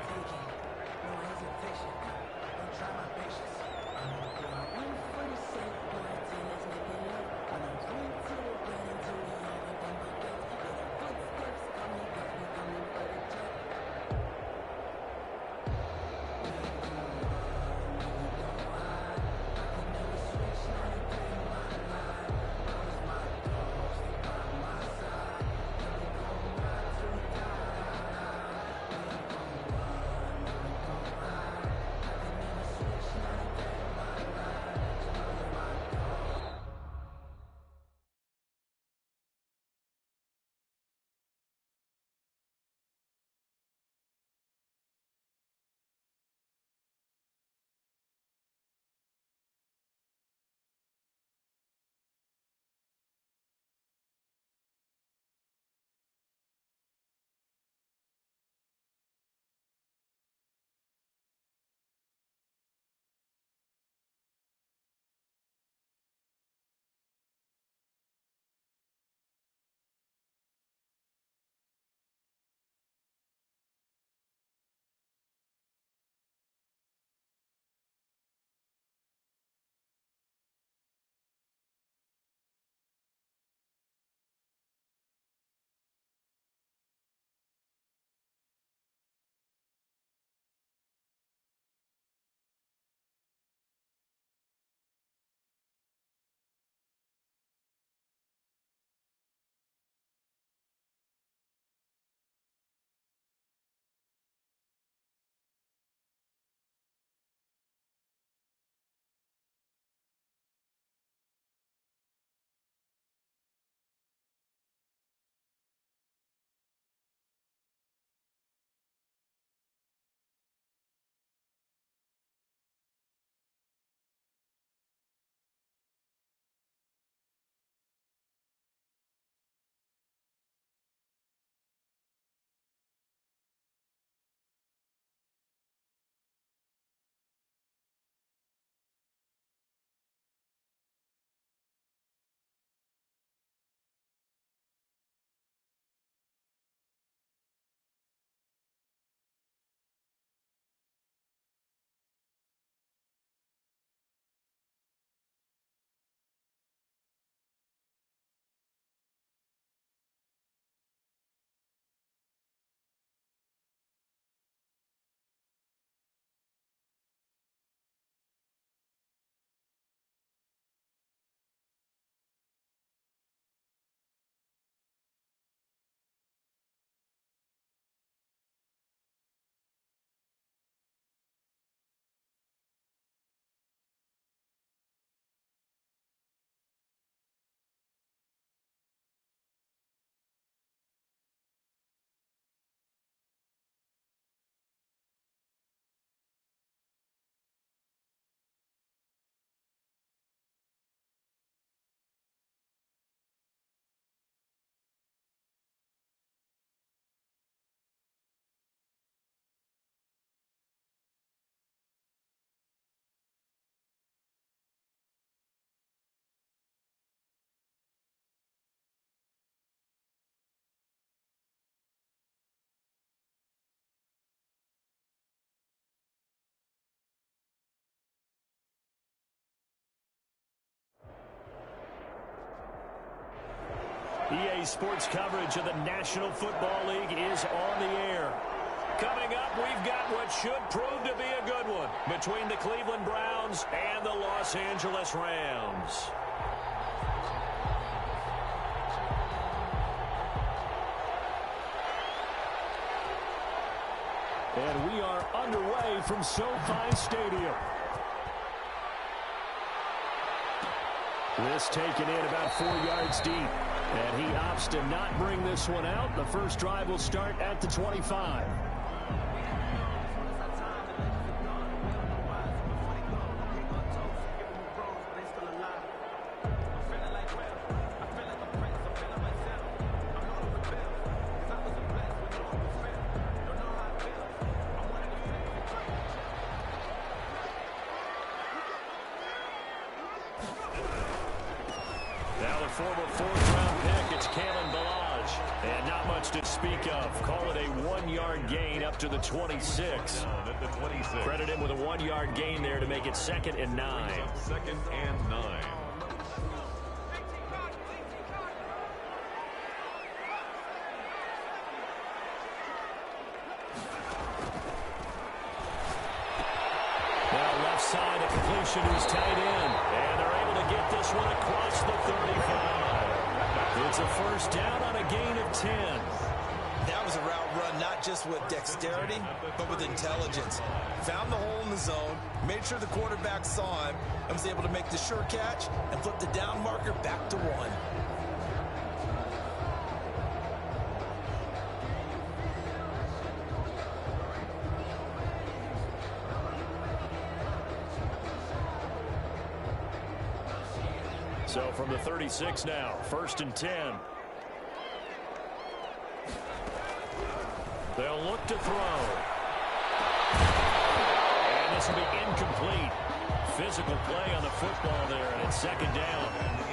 EA Sports coverage of the National Football League is on the air. Coming up, we've got what should prove to be a good one between the Cleveland Browns and the Los Angeles Rams. And we are underway from SoFi Stadium. This taken in about 4 yards deep. And he opts to not bring this one out. The first drive will start at the 25. Former fourth-round pick, it's Kalen Ballage. And not much to speak of. Call it a 1-yard gain up to the 26. Credit him with a 1-yard gain there to make it 2nd and 9. 2nd and 9. Now left side, a completion who's tight end. And they're able to get this one across the 35. It's a first down on a gain of 10. That was a route run not just with dexterity, but with intelligence. Found the hole in the zone, made sure the quarterback saw him, and was able to make the sure catch and flip the down marker back to 1. So from the 36 now, 1st and 10. They'll look to throw. And this will be incomplete. Physical play on the football there, and it's 2nd down.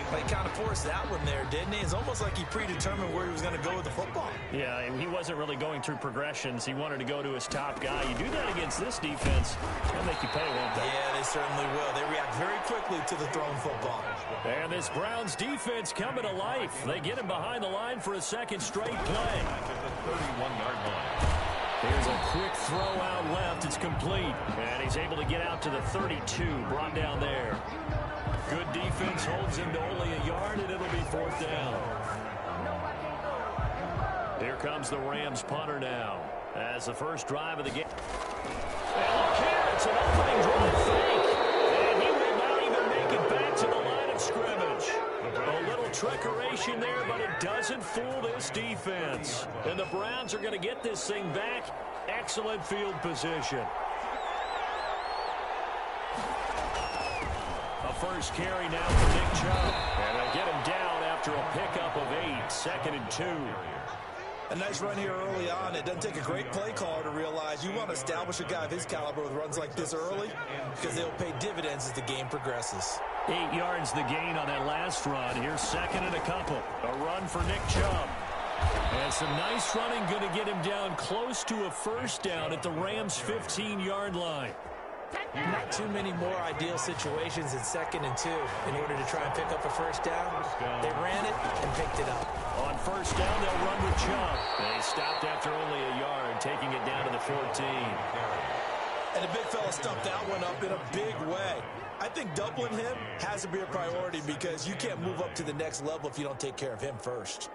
But he kind of forced that one there, didn't he? It's almost like he predetermined where he was going to go with the football. Yeah, he wasn't really going through progressions. He wanted to go to his top guy. You do that against this defense, they'll make you pay, won't they? Yeah, they certainly will. They react very quickly to the thrown football. And this Browns defense coming to life. They get him behind the line for a 2nd straight play. Back at the 31-yard line. Here's a quick throw out left. It's complete. And he's able to get out to the 32, brought down there. Good defense holds him to only a yard, and it'll be 4th down. Here comes the Rams punter now as the first drive of the game. And look here, it's an opening drive fake. And he will not even make it back to the line of scrimmage. A little trickeration there, but it doesn't fool this defense. And the Browns are going to get this thing back. Excellent field position. A first carry now for Nick Chubb. And they'll get him down after a pickup of 8. 2nd and 2. A nice run here early on. It doesn't take a great play caller to realize you want to establish a guy of his caliber with runs like this early because they'll pay dividends as the game progresses. 8 yards the gain on that last run. Here's 2nd and a couple. A run for Nick Chubb. And some nice running going to get him down close to a first down at the Rams' 15-yard line. Not too many more ideal situations in 2nd and 2 in order to try and pick up a first down. They ran it and picked it up. On first down, they'll run with Chubb. They stopped after only a yard, taking it down to the 14. And the big fella stuffed that one up in a big way. I think doubling him has to be a priority because you can't move up to the next level if you don't take care of him first.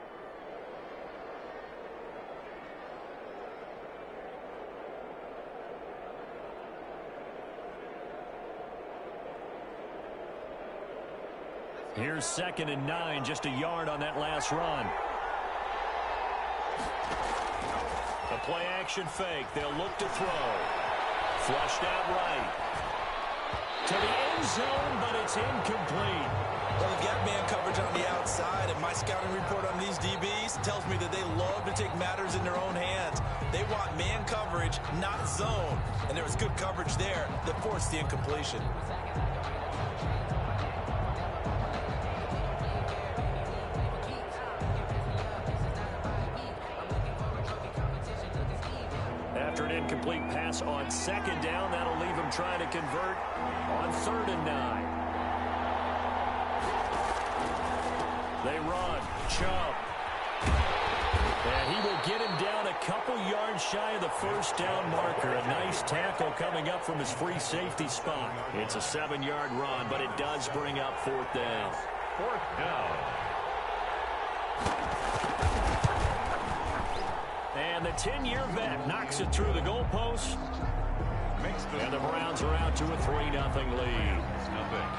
Here's 2nd and 9, just a yard on that last run. A play-action fake. They'll look to throw. Flushed out right. To the end zone, but it's incomplete. Well, they've got man coverage on the outside, and my scouting report on these DBs tells me that they love to take matters in their own hands. They want man coverage, not zone. And there was good coverage there that forced the incompletion. After an incomplete pass on 2nd down, that'll leave him trying to convert on 3rd and 9. They run. Chubb And he will get him down a couple yards shy of the first down marker. A nice tackle coming up from his free safety spot. It's a 7-yard run, but it does bring up 4th down. 4th down. And the 10-year vet knocks it through the goalpost. And the Browns are out to a 3-0 lead.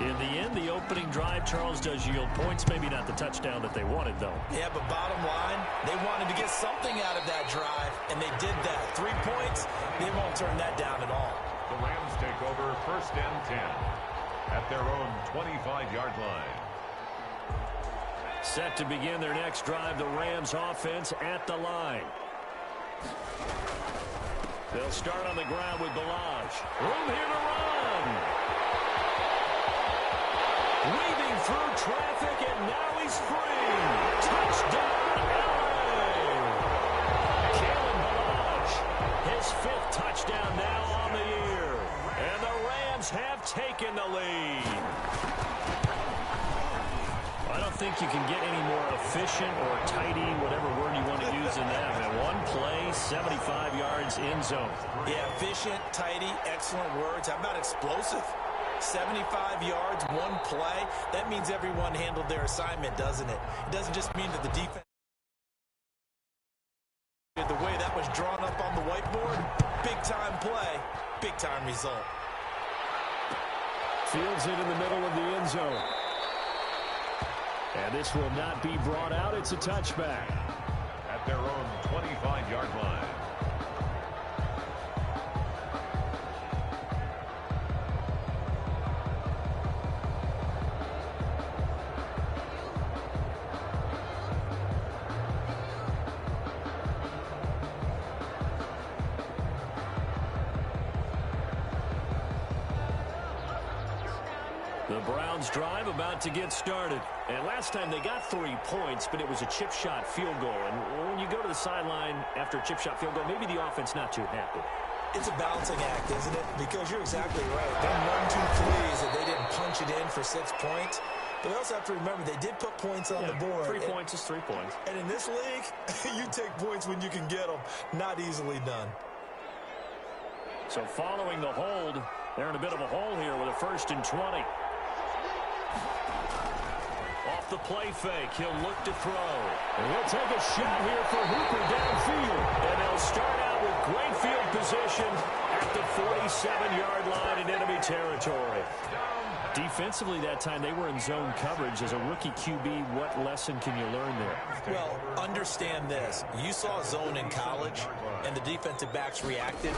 In the end, the opening drive, Charles, does yield points. Maybe not the touchdown that they wanted, though. Yeah, but bottom line, they wanted to get something out of that drive, and they did that. 3 points, they won't turn that down at all. The Rams take over 1st and 10 at their own 25-yard line. Set to begin their next drive, the Rams offense at the line. They'll start on the ground with Balaj. Room here to run. Weaving through traffic, and now he's free. Touchdown, LA! Kalen Balaj, his 5th touchdown now on the year. And the Rams have taken the lead. I don't think you can get any more efficient or tidy, whatever word you want to use in that. Man, 1 play, 75 yards in zone. Yeah, efficient, tidy, excellent words. How about explosive? 75 yards, 1 play. That means everyone handled their assignment, doesn't it? It doesn't just mean that the defense, the way that was drawn up on the whiteboard, big-time play, big-time result. Fields it in the middle of the end zone. And this will not be brought out. It's a touchback. At their own 25-yard line. The Browns drive about to get started. And last time they got 3 points, but it was a chip shot field goal. And when you go to the sideline after a chip shot field goal, maybe the offense not too happy. It's a balancing act, isn't it? Because you're exactly right. They're 1-2 pleased that they didn't punch it in for 6 points. But we also have to remember they did put points on the board. 3 points is 3 points. And in this league, you take points when you can get them. Not easily done. So following the hold, they're in a bit of a hole here with a 1st and 20. Off the play fake, he'll look to throw. And he'll take a shot here for Hooper downfield. And they'll start out with great field position at the 47-yard line in enemy territory. Defensively that time, they were in zone coverage. As a rookie QB, what lesson can you learn there? Well, understand this. You saw zone in college, and the defensive backs reacted,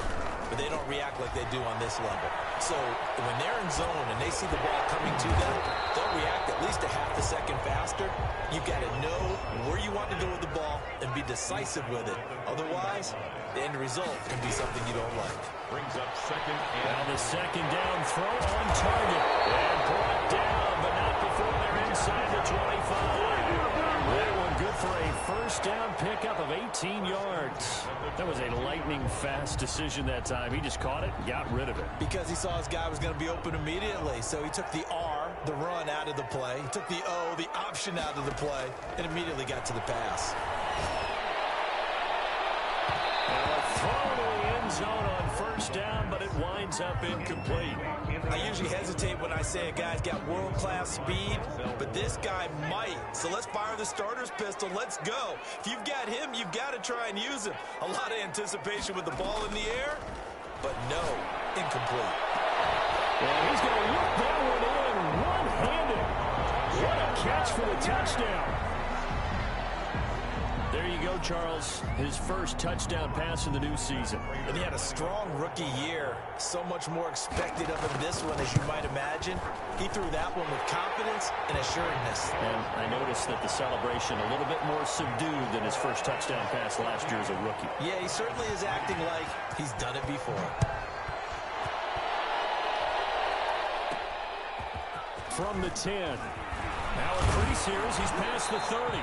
but they don't react like they do on this level. So when they're in zone and they see the ball coming to them, they'll react at least a half a second faster. You've got to know where you want to go with the ball and be decisive with it. Otherwise, the end result can be something you don't like. Brings up 2nd and... Now the 2nd down throw on target. And brought down, but not before they're inside the 25. They were good for a 1st down pickup of 18 yards. That was a lightning-fast decision that time. He just caught it and got rid of it. Because he saw his guy was going to be open immediately. So he took the R, the run, out of the play. He took the O, the option, out of the play, and immediately got to the pass. Throw to the end zone on 1st down, but it winds up incomplete. I usually hesitate when I say a guy's got world-class speed, but this guy might. So let's fire the starter's pistol. Let's go. If you've got him, you've got to try and use him. A lot of anticipation with the ball in the air, but no, incomplete. Well, he's going to look that one in one-handed. What a catch for the touchdown. There you go, Charles. His 1st touchdown pass in the new season. And he had a strong rookie year. So much more expected of him this one, as you might imagine. He threw that one with confidence and assuredness. And I noticed that the celebration a little bit more subdued than his 1st touchdown pass last year as a rookie. Yeah, he certainly is acting like he's done it before. From the 10. Now a crease here as he's past the 30.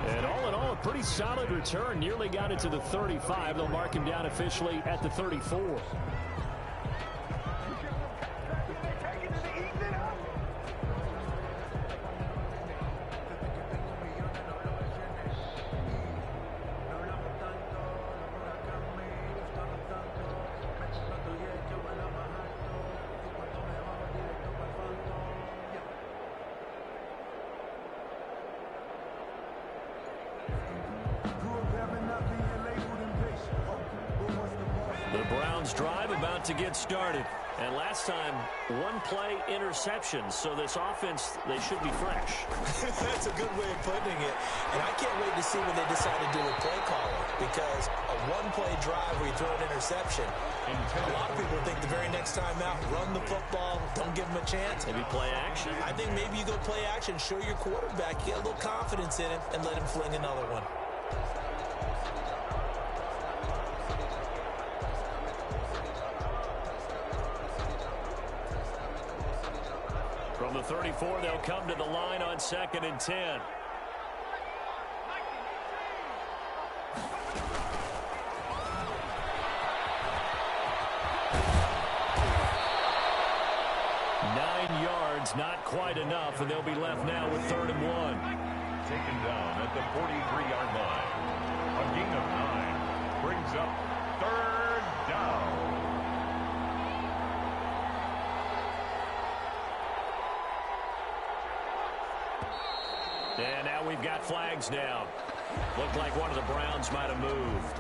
And all in all, a pretty solid return. Nearly got it to the 35. They'll mark him down officially at the 34. The Browns drive about to get started. And last time, one-play interception. So this offense, they should be fresh. That's a good way of putting it. And I can't wait to see what they decide to do with play calling. Because a one-play drive where you throw an interception, a lot of people think the very next time out, run the football, don't give them a chance. Maybe play action? I think maybe you go play action, show your quarterback, get a little confidence in him, and let him fling another one. From the 34, they'll come to the line on 2nd and 10. Not quite enough, and they'll be left now with 3rd and 1. Taken down at the 43-yard line. A gain of 9 brings up 3rd down. And now we've got flags down. Looked like one of the Browns might have moved.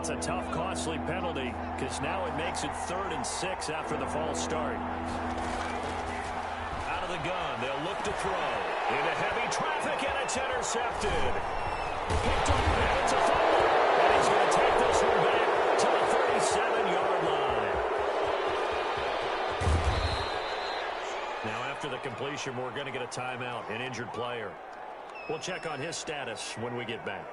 That's a tough, costly penalty because now it makes it 3rd and 6 after the false start. Out of the gun, they'll look to throw. Into heavy traffic, and it's intercepted. Picked up, and it's a fumble. And he's going to take this one back to the 37-yard line. Now, after the completion, we're going to get a timeout, an injured player. We'll check on his status when we get back.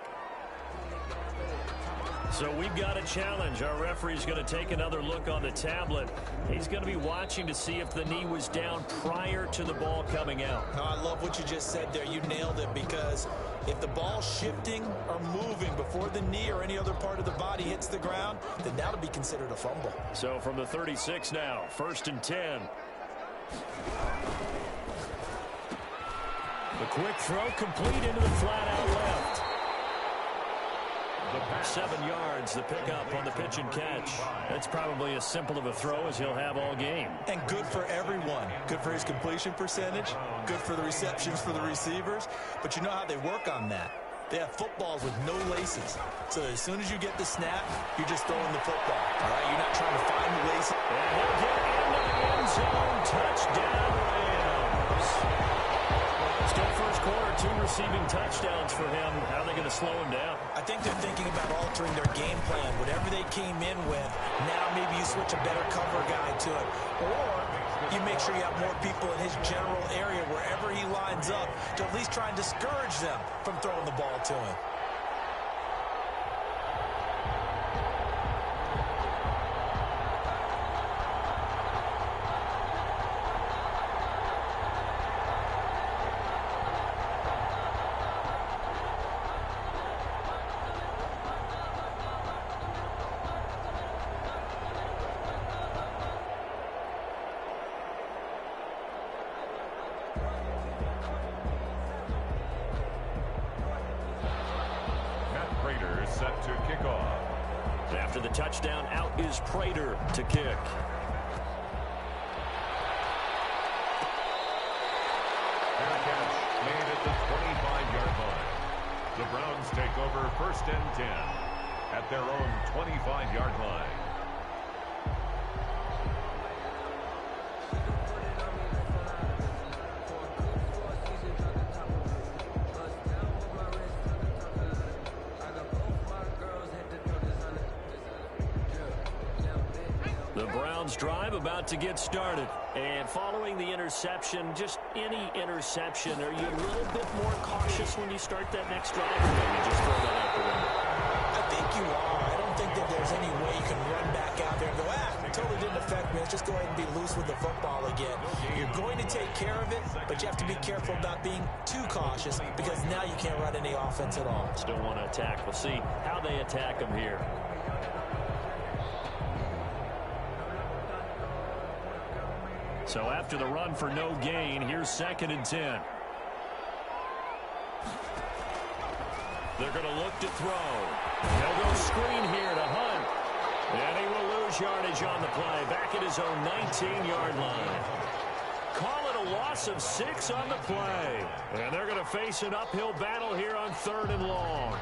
So we've got a challenge. Our referee's going to take another look on the tablet. He's going to be watching to see if the knee was down prior to the ball coming out. Oh, I love what you just said there. You nailed it, because if the ball's shifting or moving before the knee or any other part of the body hits the ground, then that'll be considered a fumble. So from the 36 now, 1st and 10. The quick throw complete into the flat out left. 7 yards, the pickup on the pitch and catch. That's probably as simple of a throw as he'll have all game. And good for everyone. Good for his completion percentage. Good for the receptions for the receivers. But you know how they work on that. They have footballs with no laces. So as soon as you get the snap, you're just throwing the football. All right, you're not trying to find the laces. And he'll get into the end zone. Touchdown, Rams. Still first quarter, 2 receiving touchdowns for him. How are they going to slow him down? I think they're thinking about altering their game plan. Whatever they came in with, now maybe you switch a better cover guy to it. Or you make sure you have more people in his general area wherever he lines up to at least try and discourage them from throwing the ball to him. Set to kick off. After the touchdown, out is Prater to kick. Fair catch made at the 25-yard line. The Browns take over 1st and 10 at their own 25-yard line. The Browns drive about to get started. And following the interception, just any interception, are you a little bit more cautious when you start that next drive? Or maybe just throw that out the window? I think you are. I don't think that there's any way you can run back out there and go, it totally didn't affect me. Let's just go ahead and be loose with the football again. You're going to take care of it, but you have to be careful about being too cautious, because now you can't run any offense at all. Still want to attack. We'll see how they attack them here. So after the run for no gain, here's 2nd and 10. They're going to look to throw. They'll go screen here to Hunt. And he will lose yardage on the play, back at his own 19-yard line. Call it a loss of 6 on the play. And they're going to face an uphill battle here on 3rd and long.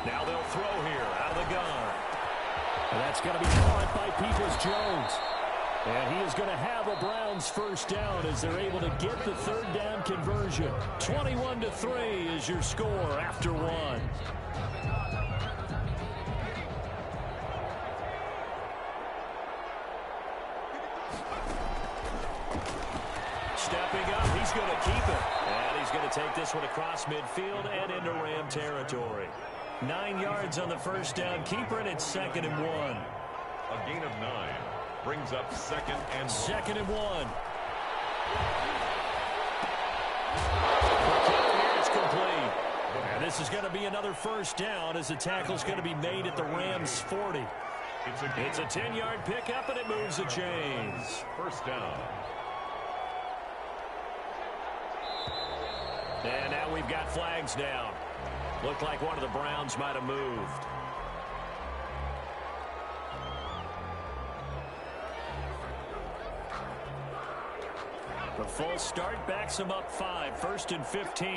Now they'll throw here out of the gun. And that's going to be caught by Peoples-Jones. And he is going to have a Browns first down as they're able to get the 3rd down conversion. 21-3 is your score after 1. Stepping up, he's going to keep it. And he's going to take this one across midfield and into Ram territory. 9 yards on the first down keeper, and it's 2nd and 1. A gain of 9 brings up 2nd and 1. 2nd and 1. It's complete. And this is going to be another first down as the tackle's going to be made at the Rams 40. It's a 10-yard pickup, and it moves the chains. First down. And now we've got flags down. Looked like one of the Browns might have moved. The full start backs him up 5, 1st and 15.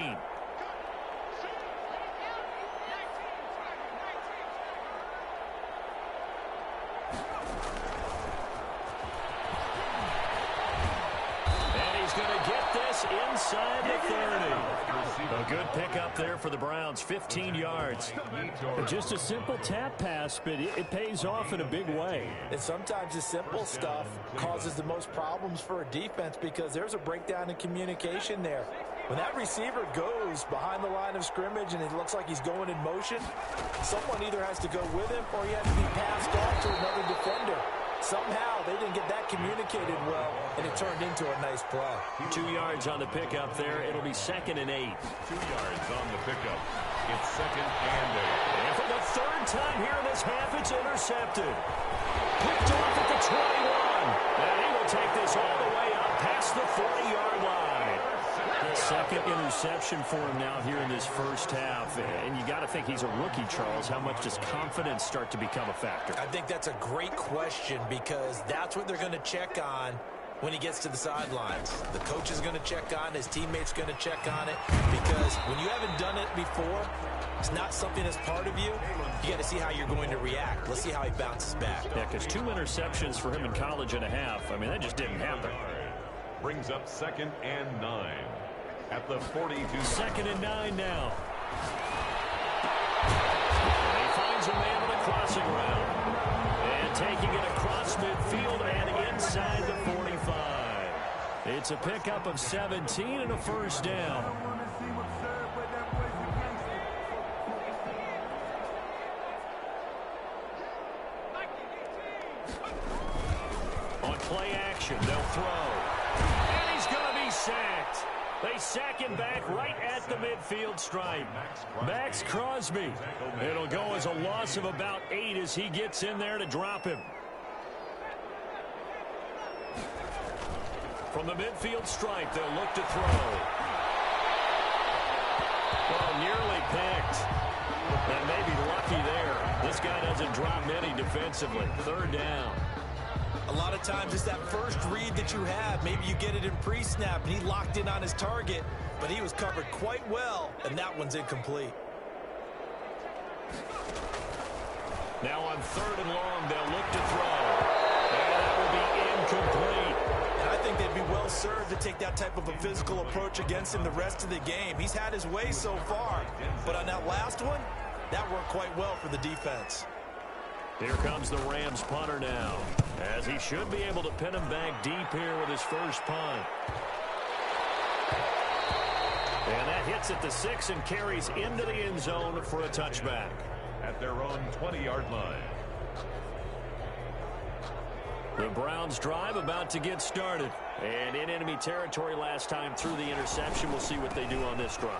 And he's going to get this inside the 30. A good pickup there for the Browns, 15 yards. Just a simple tap pass, but it pays off in a big way. And sometimes the simple stuff causes the most problems for a defense because there's a breakdown in communication there. When that receiver goes behind the line of scrimmage and it looks like he's going in motion, someone either has to go with him or he has to be passed off to another defender. Somehow they didn't get that communicated well, and it turned into a nice play. 2 yards on the pickup there. It'll be 2nd and 8. 2 yards on the pickup. It's 2nd and 8. And for the 3rd time here in this half, it's intercepted. Picked off at the 21. And he will take this all the way up past the 40-yard line. Second interception for him now here in this first half. And you got to think he's a rookie, Charles. How much does confidence start to become a factor? I think that's a great question because that's what they're going to check on when he gets to the sidelines. The coach is going to check on, his teammates going to check on it, because when you haven't done it before, it's not something that's part of you. You got to see how you're going to react. Let's see how he bounces back. Yeah, because 2 interceptions for him in college and a half. I mean, that just didn't happen. Brings up 2nd and 9 at the 42. 2nd and 9 now. And he finds a man on the crossing route. And taking it across midfield and inside the 45. It's a pickup of 17 and a first down. On play action, they'll throw. And he's going to be sacked. They sack him back right at the midfield stripe. Max Crosby. It'll go as a loss of about 8 as he gets in there to drop him. From the midfield stripe, they'll look to throw. Well, nearly picked. And maybe lucky there. This guy doesn't drop many defensively. 3rd down. A lot of times it's that first read that you have. Maybe you get it in pre-snap, and he locked in on his target, but he was covered quite well, and that one's incomplete. Now on 3rd and long, they'll look to throw. And that will be incomplete. And I think they'd be well served to take that type of a physical approach against him the rest of the game. He's had his way so far, but on that last one, that worked quite well for the defense. Here comes the Rams punter now, as he should be able to pin him back deep here with his first punt. And that hits at the 6 and carries into the end zone for a touchback. At their own 20-yard line. The Browns drive about to get started. And in enemy territory last time through the interception. We'll see what they do on this drive.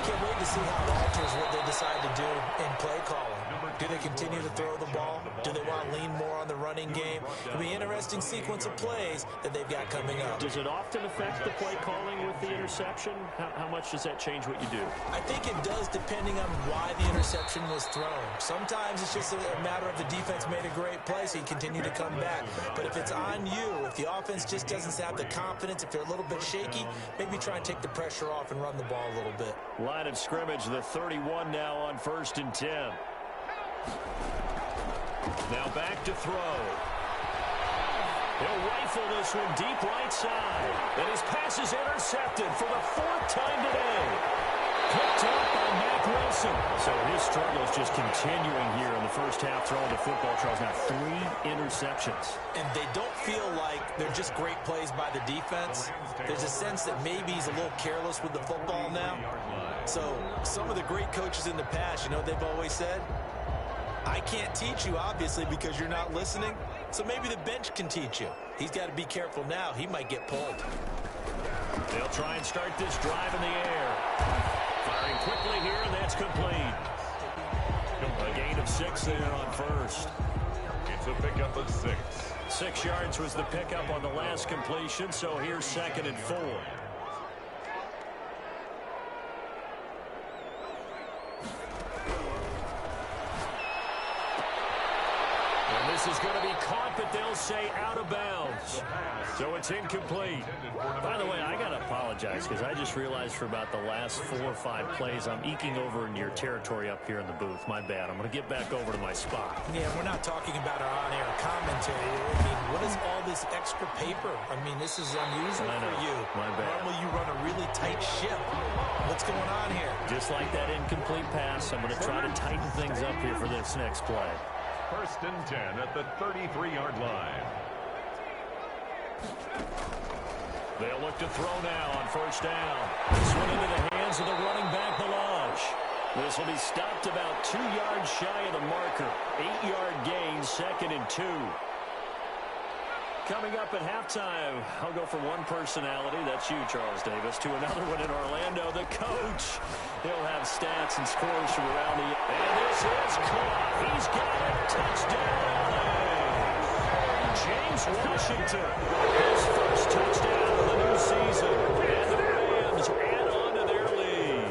Can't wait to see how it alters what they decide to do in play calling. Do they continue to throw the ball? Do they want to lean more on the running game? It'll be an interesting sequence of plays that they've got coming up. Does it often affect the play calling with the interception? How much does that change what you do? I think it does, depending on why the interception was thrown. Sometimes it's just a matter of the defense made a great play, so you continue to come back. But if it's on you, if the offense just doesn't have the confidence, if they're a little bit shaky, maybe try and take the pressure off and run the ball a little bit. Line of scrimmage, the 31 now on 1st and 10. Now back to throw. He'll rifle this one deep right side. And his pass is intercepted for the 4th time today. Picked up by Mack Wilson. So his struggle is just continuing here in the first half throwing the football. Charles, now 3 interceptions. And they don't feel like they're just great plays by the defense. There's a sense that maybe he's a little careless with the football now. So some of the great coaches in the past, you know, they've always said, I can't teach you, obviously, because you're not listening. So maybe the bench can teach you. He's got to be careful now. He might get pulled. They'll try and start this drive in the air. Firing quickly here, and that's complete. A gain of 6 there on 1st. It's a pickup of 6. 6 yards was the pickup on the last completion, so here's 2nd and 4. This is going to be caught, but they'll say out of bounds. So it's incomplete. By the way, I got to apologize because I just realized for about the last 4 or 5 plays, I'm eking over in your territory up here in the booth. My bad. I'm going to get back over to my spot. Yeah, we're not talking about our on-air commentary. I mean, what is all this extra paper? I mean, this is unusual for you. My bad. Normally you run a really tight ship. What's going on here? Just like that incomplete pass, I'm going to try to tighten things up here for this next play. 1st and 10 at the 33-yard line. They'll look to throw now on 1st down. This one into the hands of the running back, Melange. This will be stopped about 2 yards shy of the marker. 8-yard gain, 2nd and 2. Coming up at halftime, I'll go from one personality, that's you, Charles Davis, to another one in Orlando, the coach. He'll have stats and scores from around the... And this is caught. He's got it. Touchdown, LA. James Washington, his first touchdown of the new season. And the Rams add on to their lead.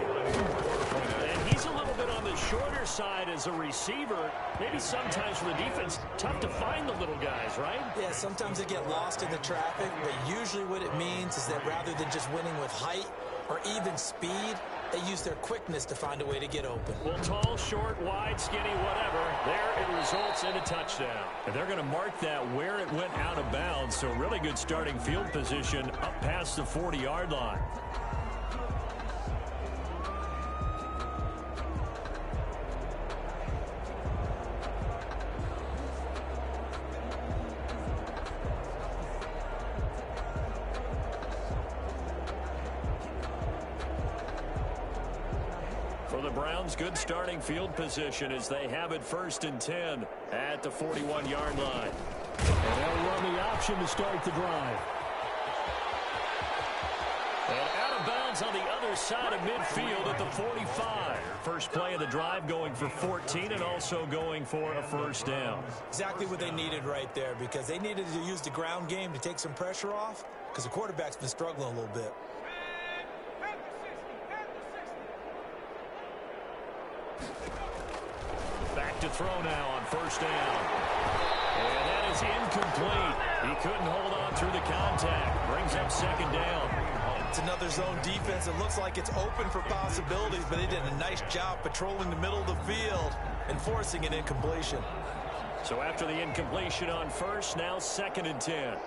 And he's a little bit on the shorter side as a receiver. Maybe sometimes for the defense, tough to find the little guys, right? Yeah, sometimes they get lost in the traffic, but usually what it means is that rather than just winning with height or even speed, they use their quickness to find a way to get open. Well, tall, short, wide, skinny, whatever, there it results in a touchdown. And they're going to mark that where it went out of bounds, so really good starting field position up past the 40-yard line. For the Browns, good starting field position as they have it 1st and 10 at the 41-yard line. And they'll run the option to start the drive. And out of bounds on the other side of midfield at the 45. First play of the drive going for 14 and also going for a 1st down. Exactly what they needed right there, because they needed to use the ground game to take some pressure off, because the quarterback's been struggling a little bit. Back to throw now on 1st down. And that is incomplete. He couldn't hold on through the contact. Brings up 2nd down. It's another zone defense. It looks like it's open for possibilities, but they did a nice job patrolling the middle of the field and forcing an incompletion. So after the incompletion on 1st, now 2nd and 10.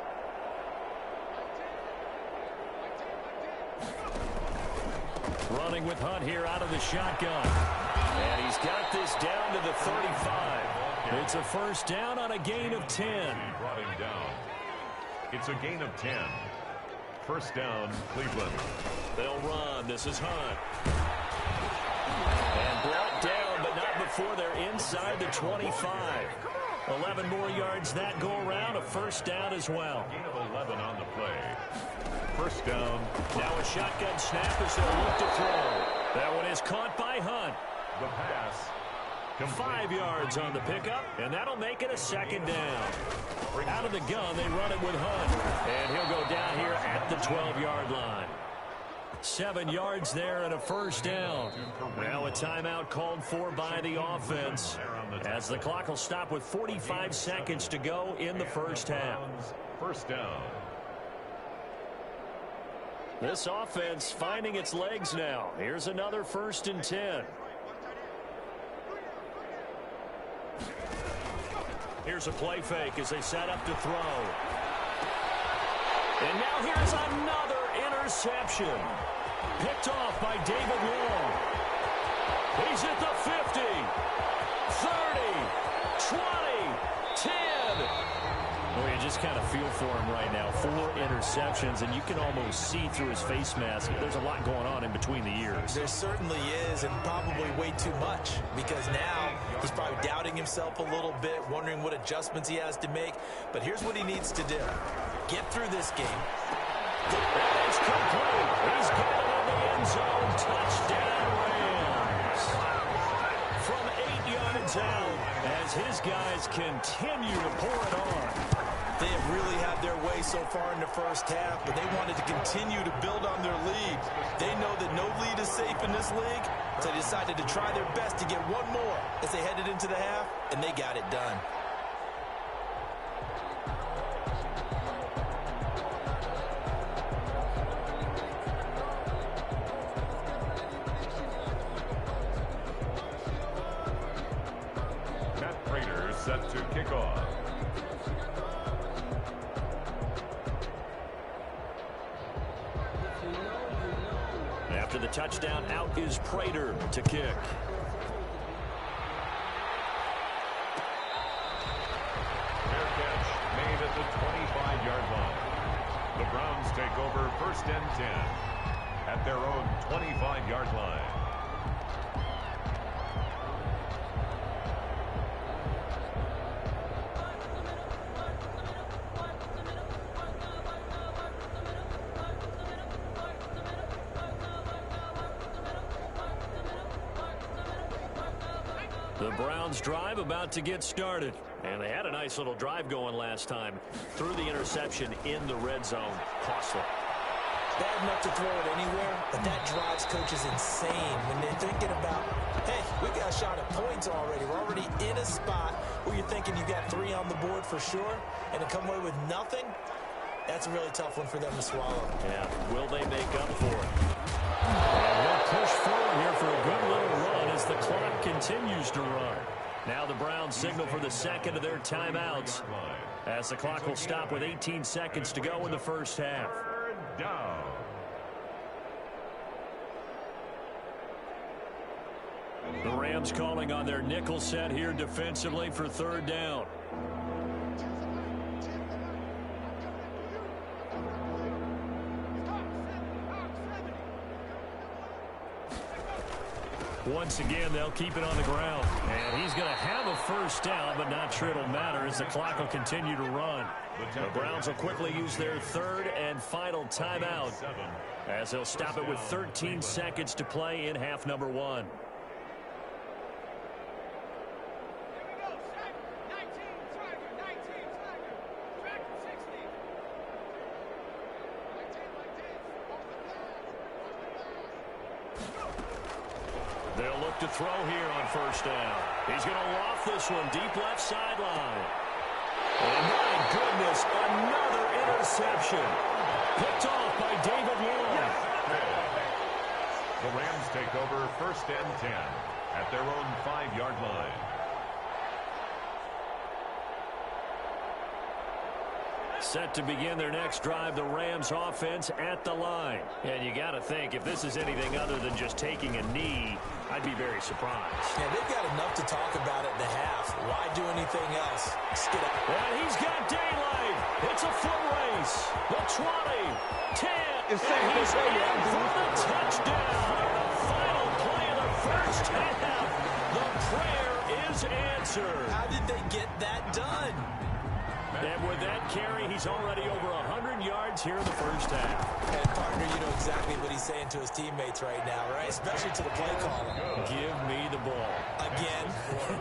Running with Hunt here out of the shotgun. And he's got this down to the 35. It's a 1st down on a gain of 10. Brought him down. It's a gain of 10. 1st down, Cleveland. They'll run. This is Hunt. And brought down, but not before they're inside the 25. 11 more yards that go around, a first down as well. Gain of 11 on the play. First down. Now a shotgun snap as they'll look to throw. That one is caught by Hunt. The pass. 5 yards on the pickup, and that'll make it a second down. Out of the gun, they run it with Hunt. And he'll go down here at the 12-yard line. 7 yards there and a first down. Now a timeout called for by the offense, as the clock will stop with 45 seconds to go in the first half. First down. This offense finding its legs now. Here's another 1st and 10. Here's a play fake as they set up to throw. And now here's another interception. Picked off by David Long. He's at the 50, 30, 20, 10. Well, you just kind of feel for him right now. 4 interceptions, and you can almost see through his face mask. There's a lot going on in between the ears. There certainly is, and probably way too much, because now he's probably doubting himself a little bit, wondering what adjustments he has to make. But here's what he needs to do. Get through this game. It's complete. He's got it in the end zone. Touchdown, Rams. From 8 yards out, as his guys continue to pour it on. They have really had their way so far in the first half, but they wanted to continue to build on their lead. They know that no lead is safe in this league, so they decided to try their best to get one more as they headed into the half, and they got it done. Set to kick off. After the touchdown, out is Prater to kick. Fair catch made at the 25-yard line. The Browns take over 1st and 10 at their own 25-yard line. The Browns drive about to get started. And they had a nice little drive going last time. Threw the interception in the red zone. Costly. Bad enough to throw it anywhere, but that drives coaches insane when they're thinking about, hey, we got a shot at points already. We're already in a spot where you're thinking you got 3 on the board for sure, and to come away with nothing, that's a really tough one for them to swallow. Yeah, will they make up for it? And they'll push forward here for a good little run as the clock continues to run. Now the Browns signal for the second of their timeouts as the clock will stop with 18 seconds to go in the first half. Down. The Rams calling on their nickel set here defensively for 3rd down. Once again, they'll keep it on the ground. And he's going to have a first down, but not sure it'll matter as the clock will continue to run. The Browns will quickly use their 3rd and final timeout as they'll stop it with 13 seconds to play in half number 1. They'll look to throw here on first down. He's going to loft this one deep left sideline. And my goodness, another interception. Picked off by David Long. The Rams take over 1st and 10 at their own 5-yard line. Set to begin their next drive, the Rams offense at the line. And you got to think, if this is anything other than just taking a knee, I'd be very surprised. Yeah, they've got enough to talk about it in the half. Why do anything else? Skid up. And he's got daylight. It's a foot race. The 20, 10, and he's in for the touchdown. The final play of the first half. The prayer is answered. How did they get that done? And with that carry, he's already over 100 yards here in the first half. And, partner, you know exactly what he's saying to his teammates right now, right? Especially to the play caller. Give me the ball. Again,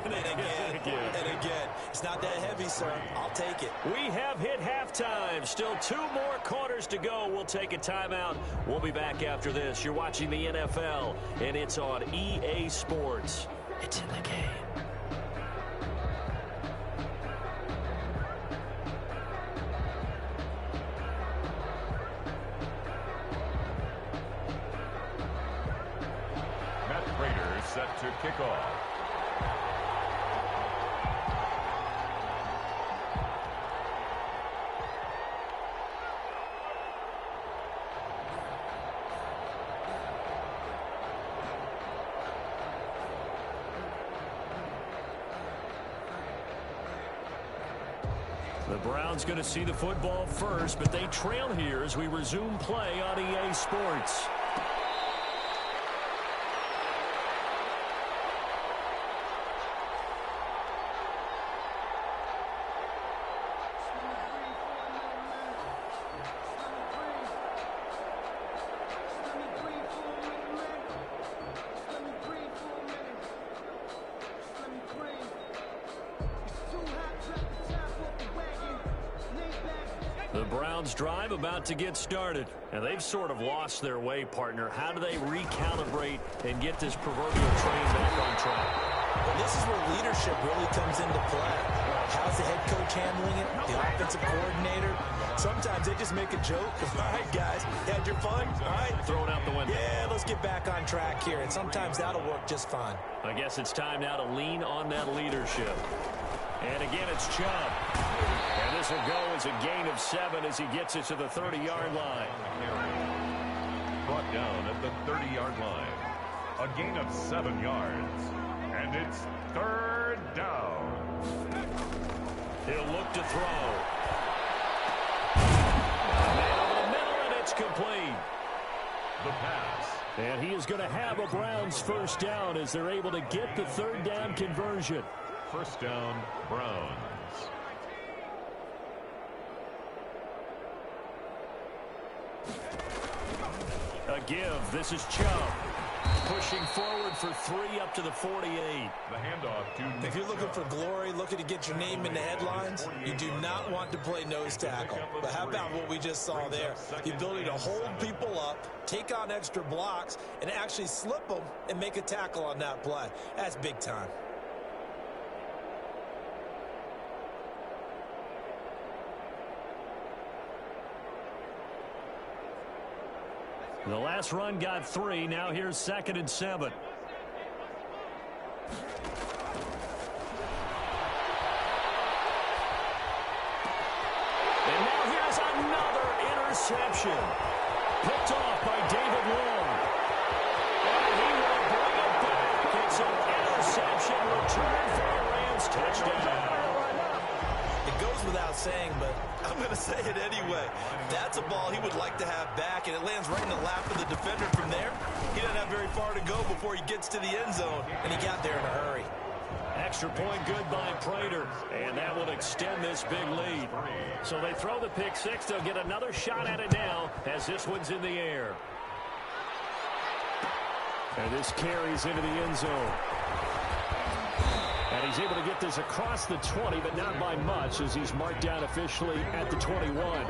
and again, and again. It's not that heavy, sir. I'll take it. We have hit halftime. Still 2 more quarters to go. We'll take a timeout. We'll be back after this. You're watching the NFL, and it's on EA Sports. It's in the game. Set to kick off. The Browns going to see the football first, but they trail here as we resume play on EA Sports. The Browns drive about to get started, and they've sort of lost their way, partner. How do they recalibrate and get this proverbial train back on track? Well, this is where leadership really comes into play. How's the head coach handling it? The offensive coordinator? Sometimes they just make a joke. All right, guys, you had your fun? All right. Throw it out the window. Yeah, let's get back on track here, and sometimes that'll work just fine. I guess it's time now to lean on that leadership. And again, it's Chubb. And this will go as a gain of 7 as he gets it to the 30-yard line. Brought down at the 30-yard line. A gain of 7 yards. And it's 3rd down. He'll look to throw. Man over the middle, and it's complete. The pass. And he is going to have a Browns first down as they're able to get the 3rd down conversion. First down, Browns. A give. This is Chubb. Pushing forward for 3 up to the 48. The handoff to... If you're looking for glory, looking to get your name in the headlines, you do not want to play nose tackle. But how about what we just saw there? The ability to hold people up, take on extra blocks, and actually slip them and make a tackle on that play. That's big time. The last run got 3. Now here's 2nd and 7. And now here's another interception. Picked off by David Long. And he will bring it back. It's an interception return for a Rams touchdown. It goes without saying, but I'm going to say it anyway. That's a ball he would like to have back, and it lands right in the lap of the defender from there. He doesn't have very far to go before he gets to the end zone, and he got there in a hurry. Extra point good by Prater, and that will extend this big lead. So they throw the pick 6. They'll get another shot at it now as this one's in the air. And this carries into the end zone. And he's able to get this across the 20, but not by much as he's marked down officially at the 21.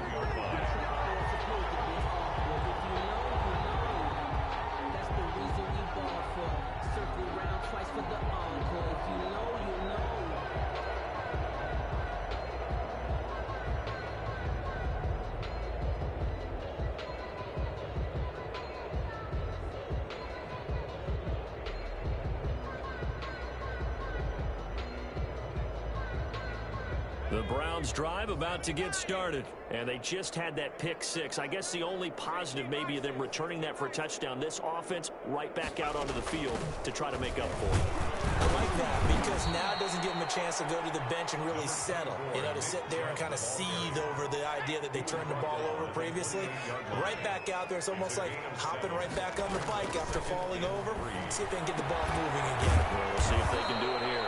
The Browns drive about to get started, and they just had that pick 6. I guess the only positive maybe of them returning that for a touchdown. This offense right back out onto the field to try to make up for it. I like that because now it doesn't give them a chance to go to the bench and really settle, you know, to sit there and kind of seethe over the idea that they turned the ball over previously. Right back out there, it's almost like hopping right back on the bike after falling over. See if they can get the ball moving again. We'll see if they can do it here.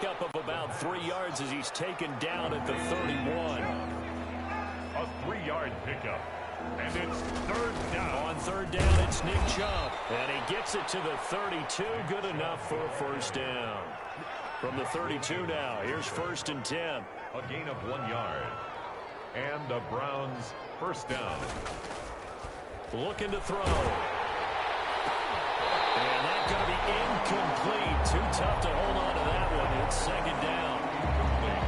pickup of about 3 yards as he's taken down at the 31. A 3-yard pickup. And it's third down. On third down, it's Nick Chubb. And he gets it to the 32. Good enough for a first down. From the 32 now, here's 1st and 10. A gain of 1 yard. And the Browns first down. Looking to throw. And that's going to be incomplete. Too tough to hold on to that one. It's 2nd down.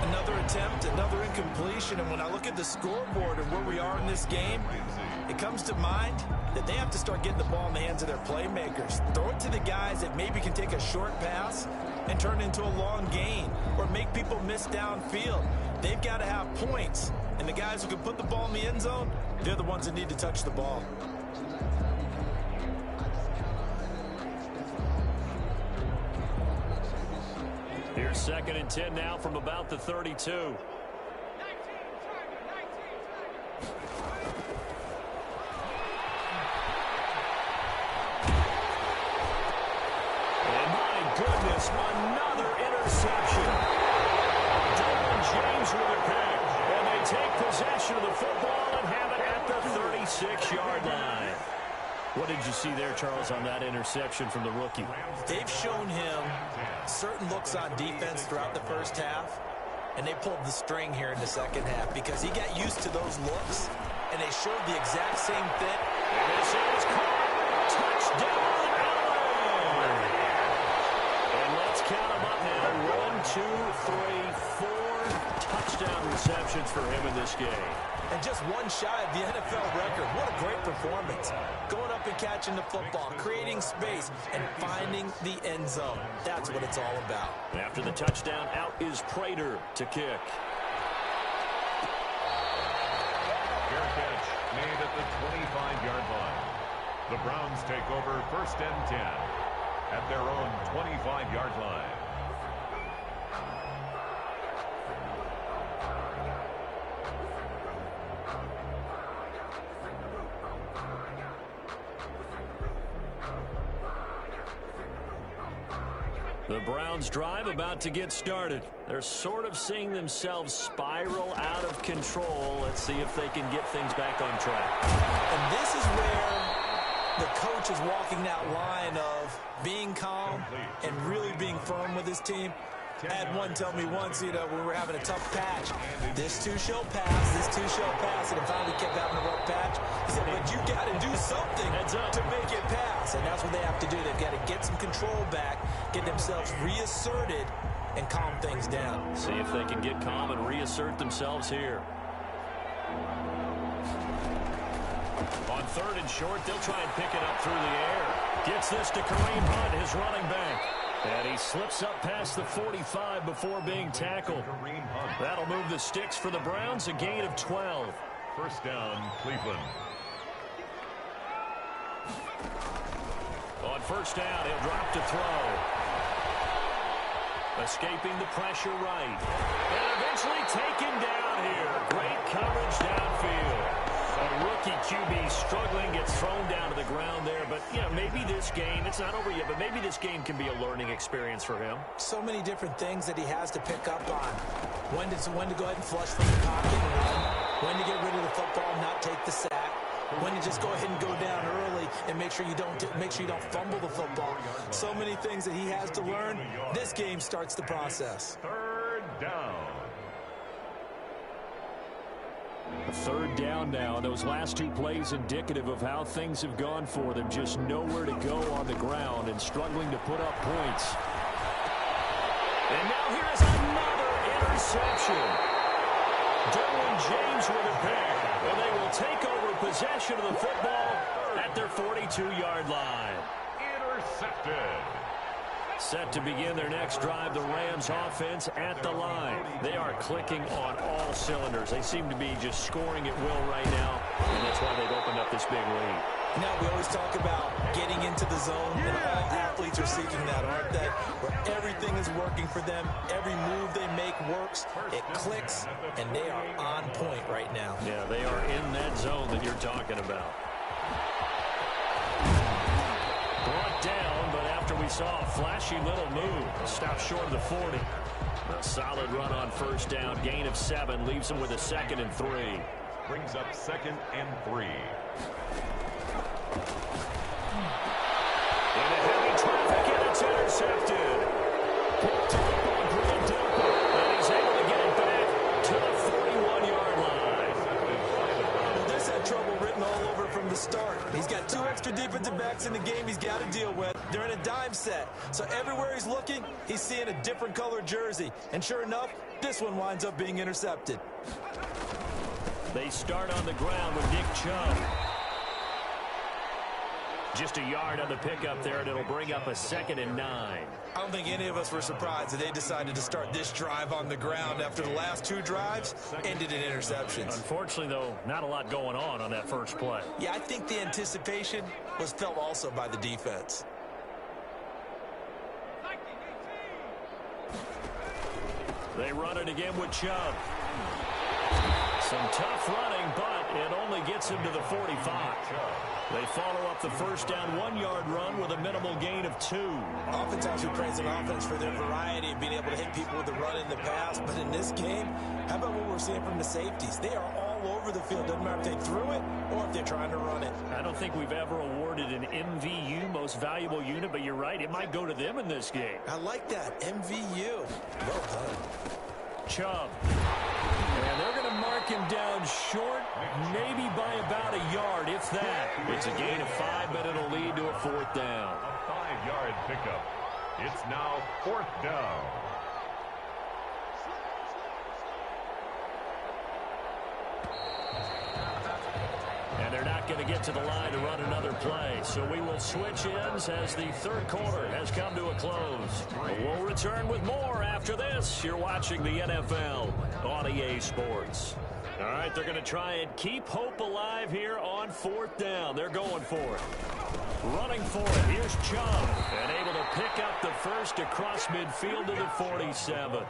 Another attempt, another incompletion, and when I look at the scoreboard and where we are in this game, it comes to mind that they have to start getting the ball in the hands of their playmakers. Throw it to the guys that maybe can take a short pass and turn it into a long gain or make people miss downfield. They've got to have points, and the guys who can put the ball in the end zone, they're the ones that need to touch the ball. Here's 2nd and 10 now from about the 32. And my goodness, another interception. Derwin James with a pick. And they take possession of the football and have it at the 36-yard line. What did you see there, Charles, on that interception from the rookie? They've shown him certain looks on defense throughout the first half, and they pulled the string here in the second half because he got used to those looks, and they showed the exact same fit. And this is caught. Touchdown, LA! And let's count them up now. 1, 2, 3, 4 touchdown receptions for him in this game. And just one shy of the NFL record. What a great performance. Going up and catching the football, creating space, and finding the end zone. That's what it's all about. After the touchdown, out is Prater to kick. Fair catch made at the 25-yard line. The Browns take over 1st and 10 at their own 25-yard line. The Browns drive about to get started. They're sort of seeing themselves spiral out of control. Let's see if they can get things back on track. And this is where the coach is walking that line of being calm and really being firm with his team. I had one tell me once, when we were having a tough patch, this too shall pass, this too shall pass, and finally we kept having a rough patch. He said, but you got to do something to make it pass, and that's what they have to do. They've got to get some control back, get themselves reasserted, and calm things down. See if they can get calm and reassert themselves here. On 3rd and short, they'll try and pick it up through the air. Gets this to Kareem Hunt, his running back. And he slips up past the 45 before being tackled. That'll move the sticks for the Browns, a gain of 12. First down, Cleveland. On 1st down, he'll drop to throw. Escaping the pressure right. And eventually taken down here. Great coverage downfield. A rookie QB struggling, gets thrown down to the ground there. But, maybe this game, it's not over yet, but maybe this game can be a learning experience for him. So many different things that he has to pick up on. When to go ahead and flush from the pocket and run. When to get rid of the football and not take the sack. When to just go ahead and go down early and make sure you don't fumble the football. So many things that he has to learn. This game starts the process. 3rd down. A 3rd down now. Those last 2 plays indicative of how things have gone for them. Just nowhere to go on the ground and struggling to put up points. And now here is another interception. Derwin James with a pick. And they will take over possession of the football at their 42-yard line. Intercepted. Set to begin their next drive, the Rams offense at the line. They are clicking on all cylinders. They seem to be just scoring at will right now, and that's why they've opened up this big lead. Now, we always talk about getting into the zone, and all athletes are seeking that, aren't they? Where everything is working for them, every move they make works, it clicks, and they are on point right now. Yeah, they are in that zone that you're talking about. Brought down, but after we saw a flashy little move, stopped short of the 40. A solid run on first down. Gain of 7 leaves him with a 2nd and 3. Brings up 2nd and 3. Into heavy traffic, and it's intercepted. Picked up on Green Delta, and he's able to get it back to the 41-yard line. Well, there's that trouble written all over from the start. He's got 2 extra defensive backs in the game he's got to deal with. They're in a dime set, so everywhere he's looking, he's seeing a different color jersey. And sure enough, this one winds up being intercepted. They start on the ground with Nick Chubb. Just a yard on the pickup there, and it'll bring up a 2nd and 9. I don't think any of us were surprised that they decided to start this drive on the ground after the last 2 drives ended in interceptions. Unfortunately, though, not a lot going on that first play. Yeah, I think the anticipation was felt also by the defense. They run it again with Chubb. Some tough running, but it only gets him to the 45. They follow up the first down 1-yard run with a minimal gain of 2. Oftentimes we praise an offense for their variety of being able to hit people with the run in the pass, but in this game, how about what we're seeing from the safeties? They are all over the field. Doesn't matter if they threw it or if they're trying to run it. I don't think we've ever awarded an MVU, most valuable unit, but you're right, it might go to them in this game. I like that, MVU. Well done. Chubb. And they're going to mark him down short, maybe by about a yard, if that. It's a gain of 5, but it'll lead to a 4th down. A 5-yard pickup. It's now 4th down. And they're not going to get to the line to run another play. So we will switch ends as the 3rd quarter has come to a close. We'll return with more after this. You're watching the NFL on EA Sports. All right, they're going to try and keep hope alive here on 4th down. They're going for it. Running for it. Here's Chubb. And able to pick up the first across midfield to the 47.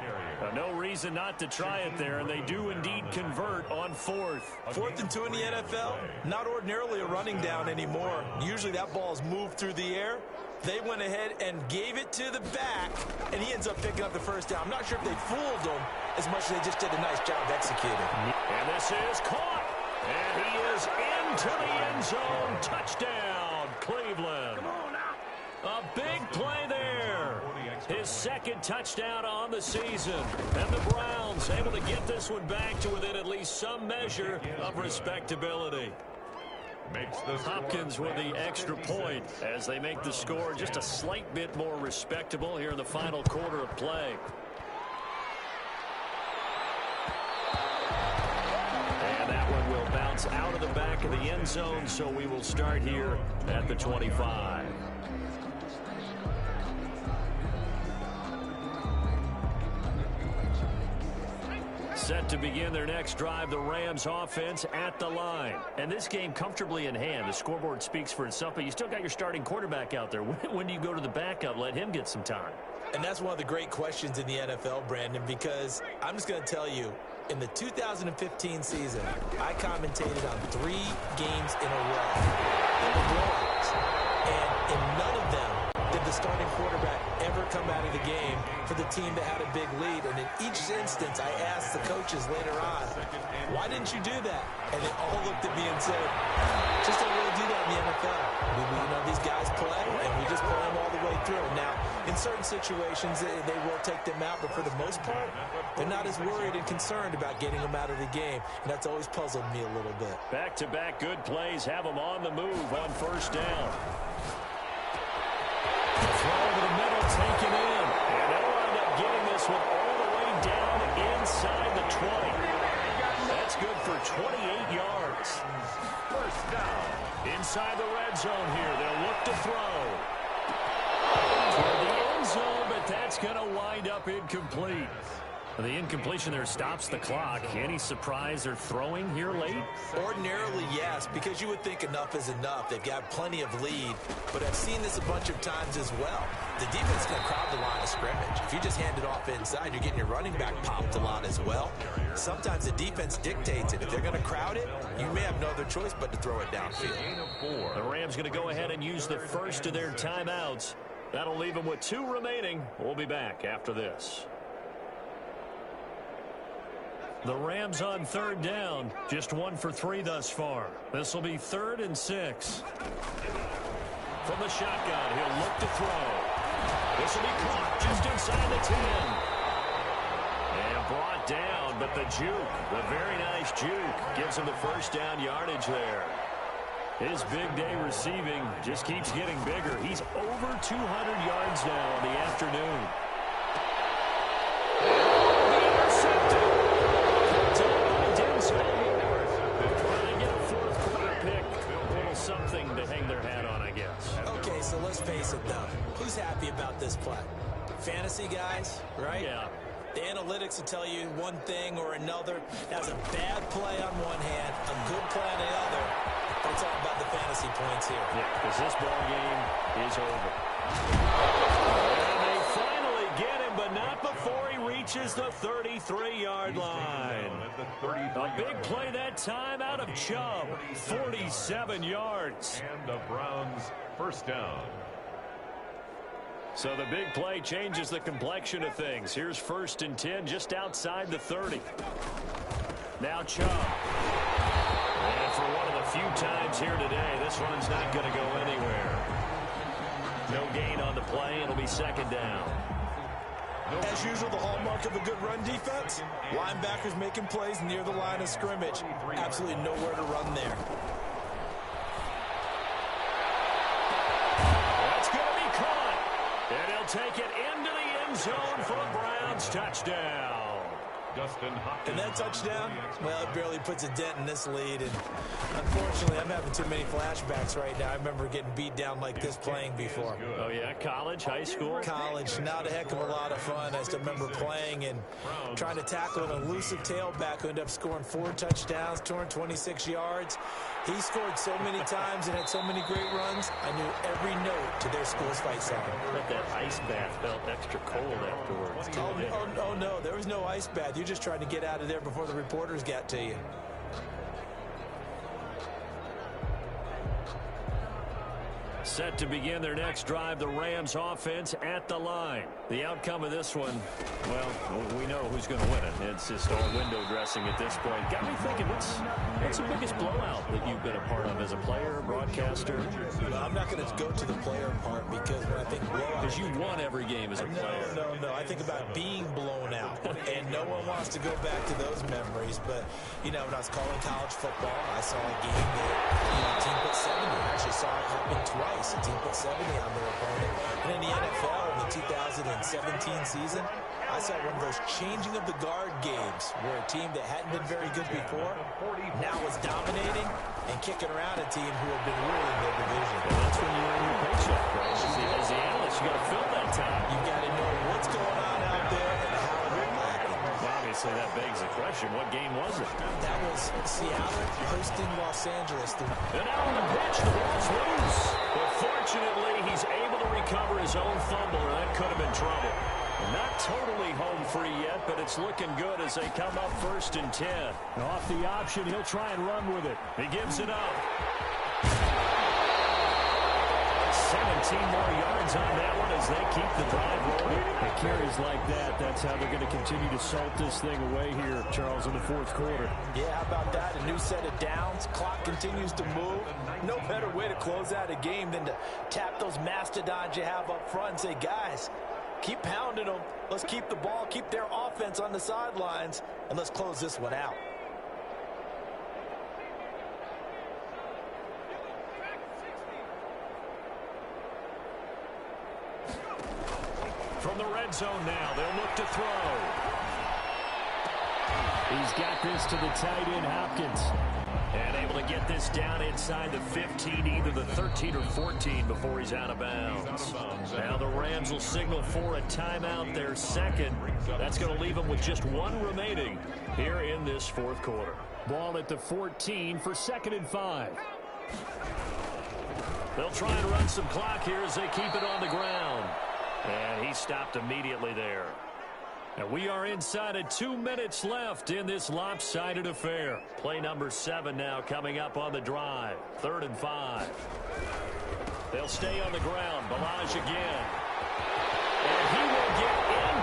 No reason not to try it there, and they do indeed convert on 4th. 4th and 2 in the NFL, not ordinarily a running down anymore. Usually that ball is moved through the air. They went ahead and gave it to the back, and he ends up picking up the first down. I'm not sure if they fooled him as much as they just did a nice job executing. And this is caught. And he is into the end zone. Touchdown, Cleveland. A big play there. His 2nd touchdown on the season. And the Browns able to get this one back to within at least some measure of respectability. Hopkins with the extra point as they make the score just a slight bit more respectable here in the final quarter of play. And that one will bounce out of the back of the end zone, so we will start here at the 25. Set to begin their next drive, the Rams offense at the line. And this game comfortably in hand. The scoreboard speaks for itself, but you still got your starting quarterback out there. When do you go to the backup? Let him get some time. And that's one of the great questions in the NFL, Brandon, because I'm just going to tell you, in the 2015 season, I commentated on 3 games in a row in the blowouts. And in none of them did the starting quarterback ever come out of the game for the team that had a big lead. And in each instance, I asked the coaches later on, why didn't you do that? And they all looked at me and said, just don't really do that in the NFL. You know, these guys play, and we just play them all the way through. Now, in certain situations, they will take them out, but for the most part, they're not as worried and concerned about getting them out of the game. And that's always puzzled me a little bit. Back-to-back good plays have them on the move on first down. Throw to the middle, taken in. And they'll wind up getting this one all the way down inside the 20. That's good for 28 yards. First down. Inside the red zone here. They'll look to throw. Toward the end zone, but that's going to wind up incomplete. The incompletion there stops the clock. Any surprise they're throwing here late? Ordinarily, yes, because you would think enough is enough. They've got plenty of lead, but I've seen this a bunch of times as well. The defense is going to crowd the line of scrimmage. If you just hand it off inside, you're getting your running back popped a lot as well. Sometimes the defense dictates it. If they're going to crowd it, you may have no other choice but to throw it downfield. The Rams going to go ahead and use the first of their timeouts. That'll leave them with 2 remaining. We'll be back after this. The Rams on third down, just 1 for 3 thus far. This will be 3rd and 6. From the shotgun, he'll look to throw. This will be caught just inside the 10. And brought down, but the juke, the very nice juke, gives him the first down yardage there. His big day receiving just keeps getting bigger. He's over 200 yards now in the afternoon. Something to hang their hat on, I guess. Okay, so let's face it, though. Who's happy about this play? Fantasy guys, right? Yeah. The analytics will tell you one thing or another. That's a bad play on one hand, a good play on the other. But it's all about the fantasy points here. Yeah, because this ball game is over. And they finally get him, but not before he reaches the 33-yard line. A big play that time out of Chubb. 47 yards. And the Browns first down. So the big play changes the complexion of things. Here's 1st and 10 just outside the 30. Now Chubb. And for one of the few times here today, this run's not going to go anywhere. No gain on the play. It'll be 2nd down. As usual, the hallmark of a good run defense, linebackers making plays near the line of scrimmage. Absolutely nowhere to run there. That's going to be caught. And he'll take it into the end zone for a Browns touchdown. And that touchdown, well, it barely puts a dent in this lead. And unfortunately, I'm having too many flashbacks right now. I remember getting beat down like this playing before. Oh, yeah? College, high school? College. Not a heck of a lot of fun. I still remember playing and trying to tackle an elusive tailback who ended up scoring 4 touchdowns, 226 yards. He scored so many times and had so many great runs, I knew every note to their school's fight song. But that ice bath felt extra cold afterwards. Oh, no, there was no ice bath. You just tried to get out of there before the reporters got to you. Set to begin their next drive, the Rams offense at the line. The outcome of this one, well, we know who's going to win it. It's just all window dressing at this point. Got me thinking, what's the biggest blowout that you've been a part of as a player, broadcaster? No, I'm not going to go to the player part because when I think blowout... Because you won every game as a player. No. I think about being blown out. And no one wants to go back to those memories. But, you know, when I was calling college football, I saw a game that, a team put 70. I actually saw it happen twice. A team put 70 on their opponent. And in the NFL, in the 2017 season, I saw one of those changing of the guard games where a team that hadn't been very good before now was dominating and kicking around a team who had been ruling their division. And that's when you earn your paycheck, right? As the analyst, you got to fill that time. You got to know what's going on out there and how they're lacking. Obviously, that begs the question, what game was it? That was Seattle hosting Los Angeles. And now on the pitch, the ball's loose. But fortunately, he's able to recover his own fumble, or that could have been trouble. Not totally home free yet, but it's looking good as they come up 1st and 10. Off the option, he'll try and run with it. He gives it up. 17 more yards on that one as they keep the drive rolling. It carries like that. That's how they're going to continue to salt this thing away here, Charles, in the 4th quarter. Yeah, how about that? A new set of downs. Clock continues to move. No better way to close out a game than to tap those mastodons you have up front and say, guys, keep pounding them. Let's keep the ball, keep their offense on the sidelines, and let's close this one out. From the red zone now, they'll look to throw. He's got this to the tight end, Hopkins. And able to get this down inside the 15, either the 13 or 14 before he's out of bounds. Now the Rams will signal for a timeout, their 2nd. That's going to leave them with just 1 remaining here in this 4th quarter. Ball at the 14 for 2nd and 5. They'll try and run some clock here as they keep it on the ground. And he stopped immediately there. And we are inside of 2 minutes left in this lopsided affair. Play number 7 now coming up on the drive. 3rd and 5. They'll stay on the ground. Balaj again. And he will get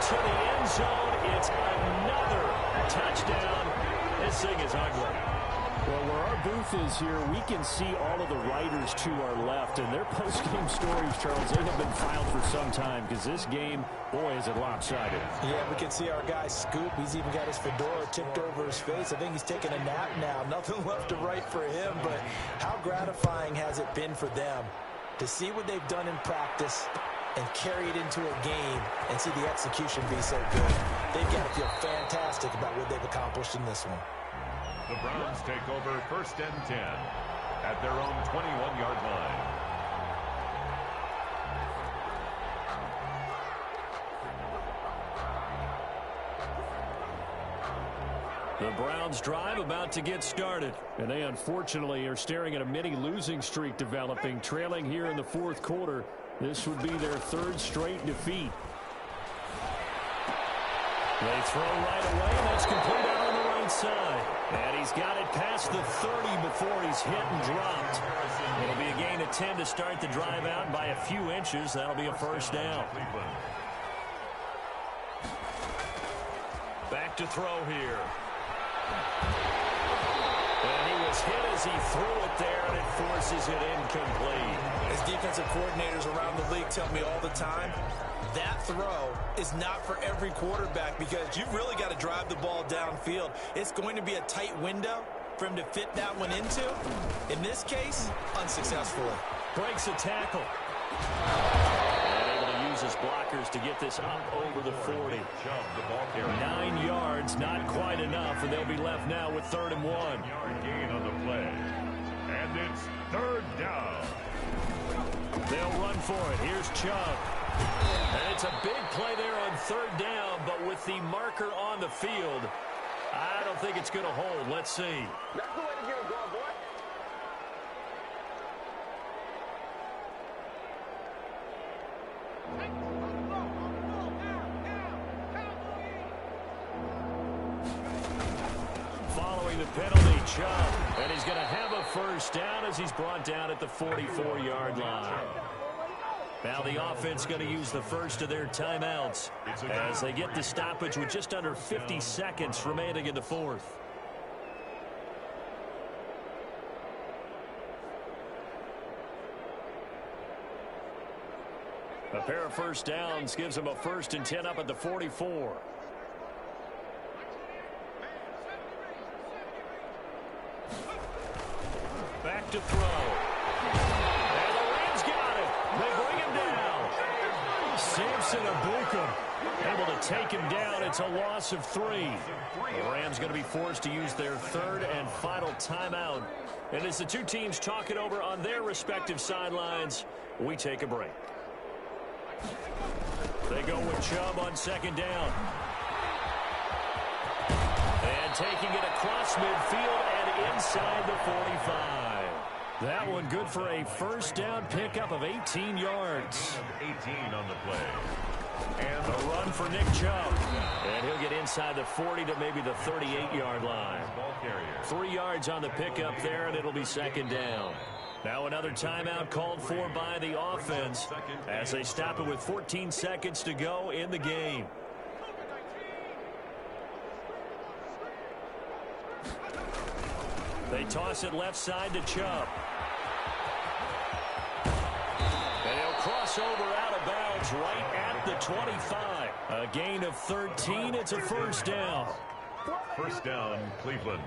into the end zone. It's another touchdown. This thing is ugly. Well, where our booth is here, we can see all of the writers to our left, and their post-game stories, Charles, they have been filed for some time because this game, boy, is it lopsided. Yeah, we can see our guy Scoop. He's even got his fedora tipped over his face. I think he's taking a nap now. Nothing left to write for him, but how gratifying has it been for them to see what they've done in practice and carry it into a game and see the execution be so good. They've got to feel fantastic about what they've accomplished in this one. The Browns take over 1st and 10 at their own 21-yard line. The Browns drive about to get started. And they unfortunately are staring at a mini losing streak developing, trailing here in the 4th quarter. This would be their 3rd straight defeat. They throw right away, and that's complete out on the right side. And he's got it past the 30 before he's hit and dropped. It'll be a gain of 10 to start the drive out by a few inches. That'll be a 1st down. Back to throw here. And he was hit as he threw it there, and it forces it incomplete. As defensive coordinators around the league tell me all the time, that throw is not for every quarterback because you've really got to drive the ball downfield. It's going to be a tight window for him to fit that one into. In this case, unsuccessfully. Breaks a tackle. And able to use his blockers to get this up over the 40. 9 yards, not quite enough, and they'll be left now with 3rd and 1. Yard gain on the play. And it's 3rd down. They'll run for it. Here's Chubb. And it's a big play there on 3rd down, but with the marker on the field, I don't think it's going to hold. Let's see. That's the way to get it going, boy. Following the penalty, Chubb. And he's going to have a 1st down as he's brought down at the 44-yard line. Now the offense going to use the first of their timeouts as they get the stoppage with just under 50 seconds remaining in the 4th. A pair of 1st downs gives them a 1st and 10 up at the 44. Back to throw. Samson Abuka able to take him down. It's a loss of 3. The Rams going to be forced to use their 3rd and final timeout. And as the two teams talk it over on their respective sidelines, we take a break. They go with Chubb on 2nd down. And taking it across midfield and inside the 45. That one good for a 1st down pickup of 18 yards. 18 on the play. And a run for Nick Chubb. And he'll get inside the 40 to maybe the 38-yard line. 3 yards on the pickup there, and it'll be 2nd down. Now another timeout called for by the offense as they stop it with 14 seconds to go in the game. They toss it left side to Chubb. And he'll cross over out of bounds right at the 25. A gain of 13. It's a 1st down. 1st down, Cleveland.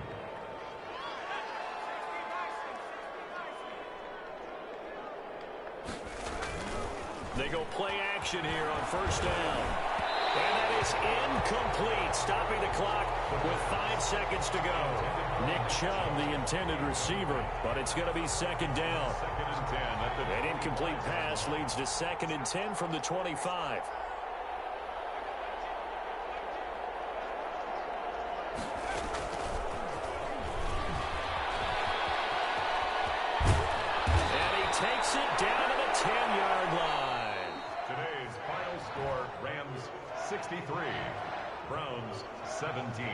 They go play action here on 1st down. And that is incomplete, stopping the clock with 5 seconds to go. Nick Chubb, the intended receiver, but it's going to be 2nd down. 2nd and 10 at the... An incomplete pass leads to 2nd and 10 from the 25. And he takes it down to the 10-yard line. Today's final score, Rams 63, Browns 17.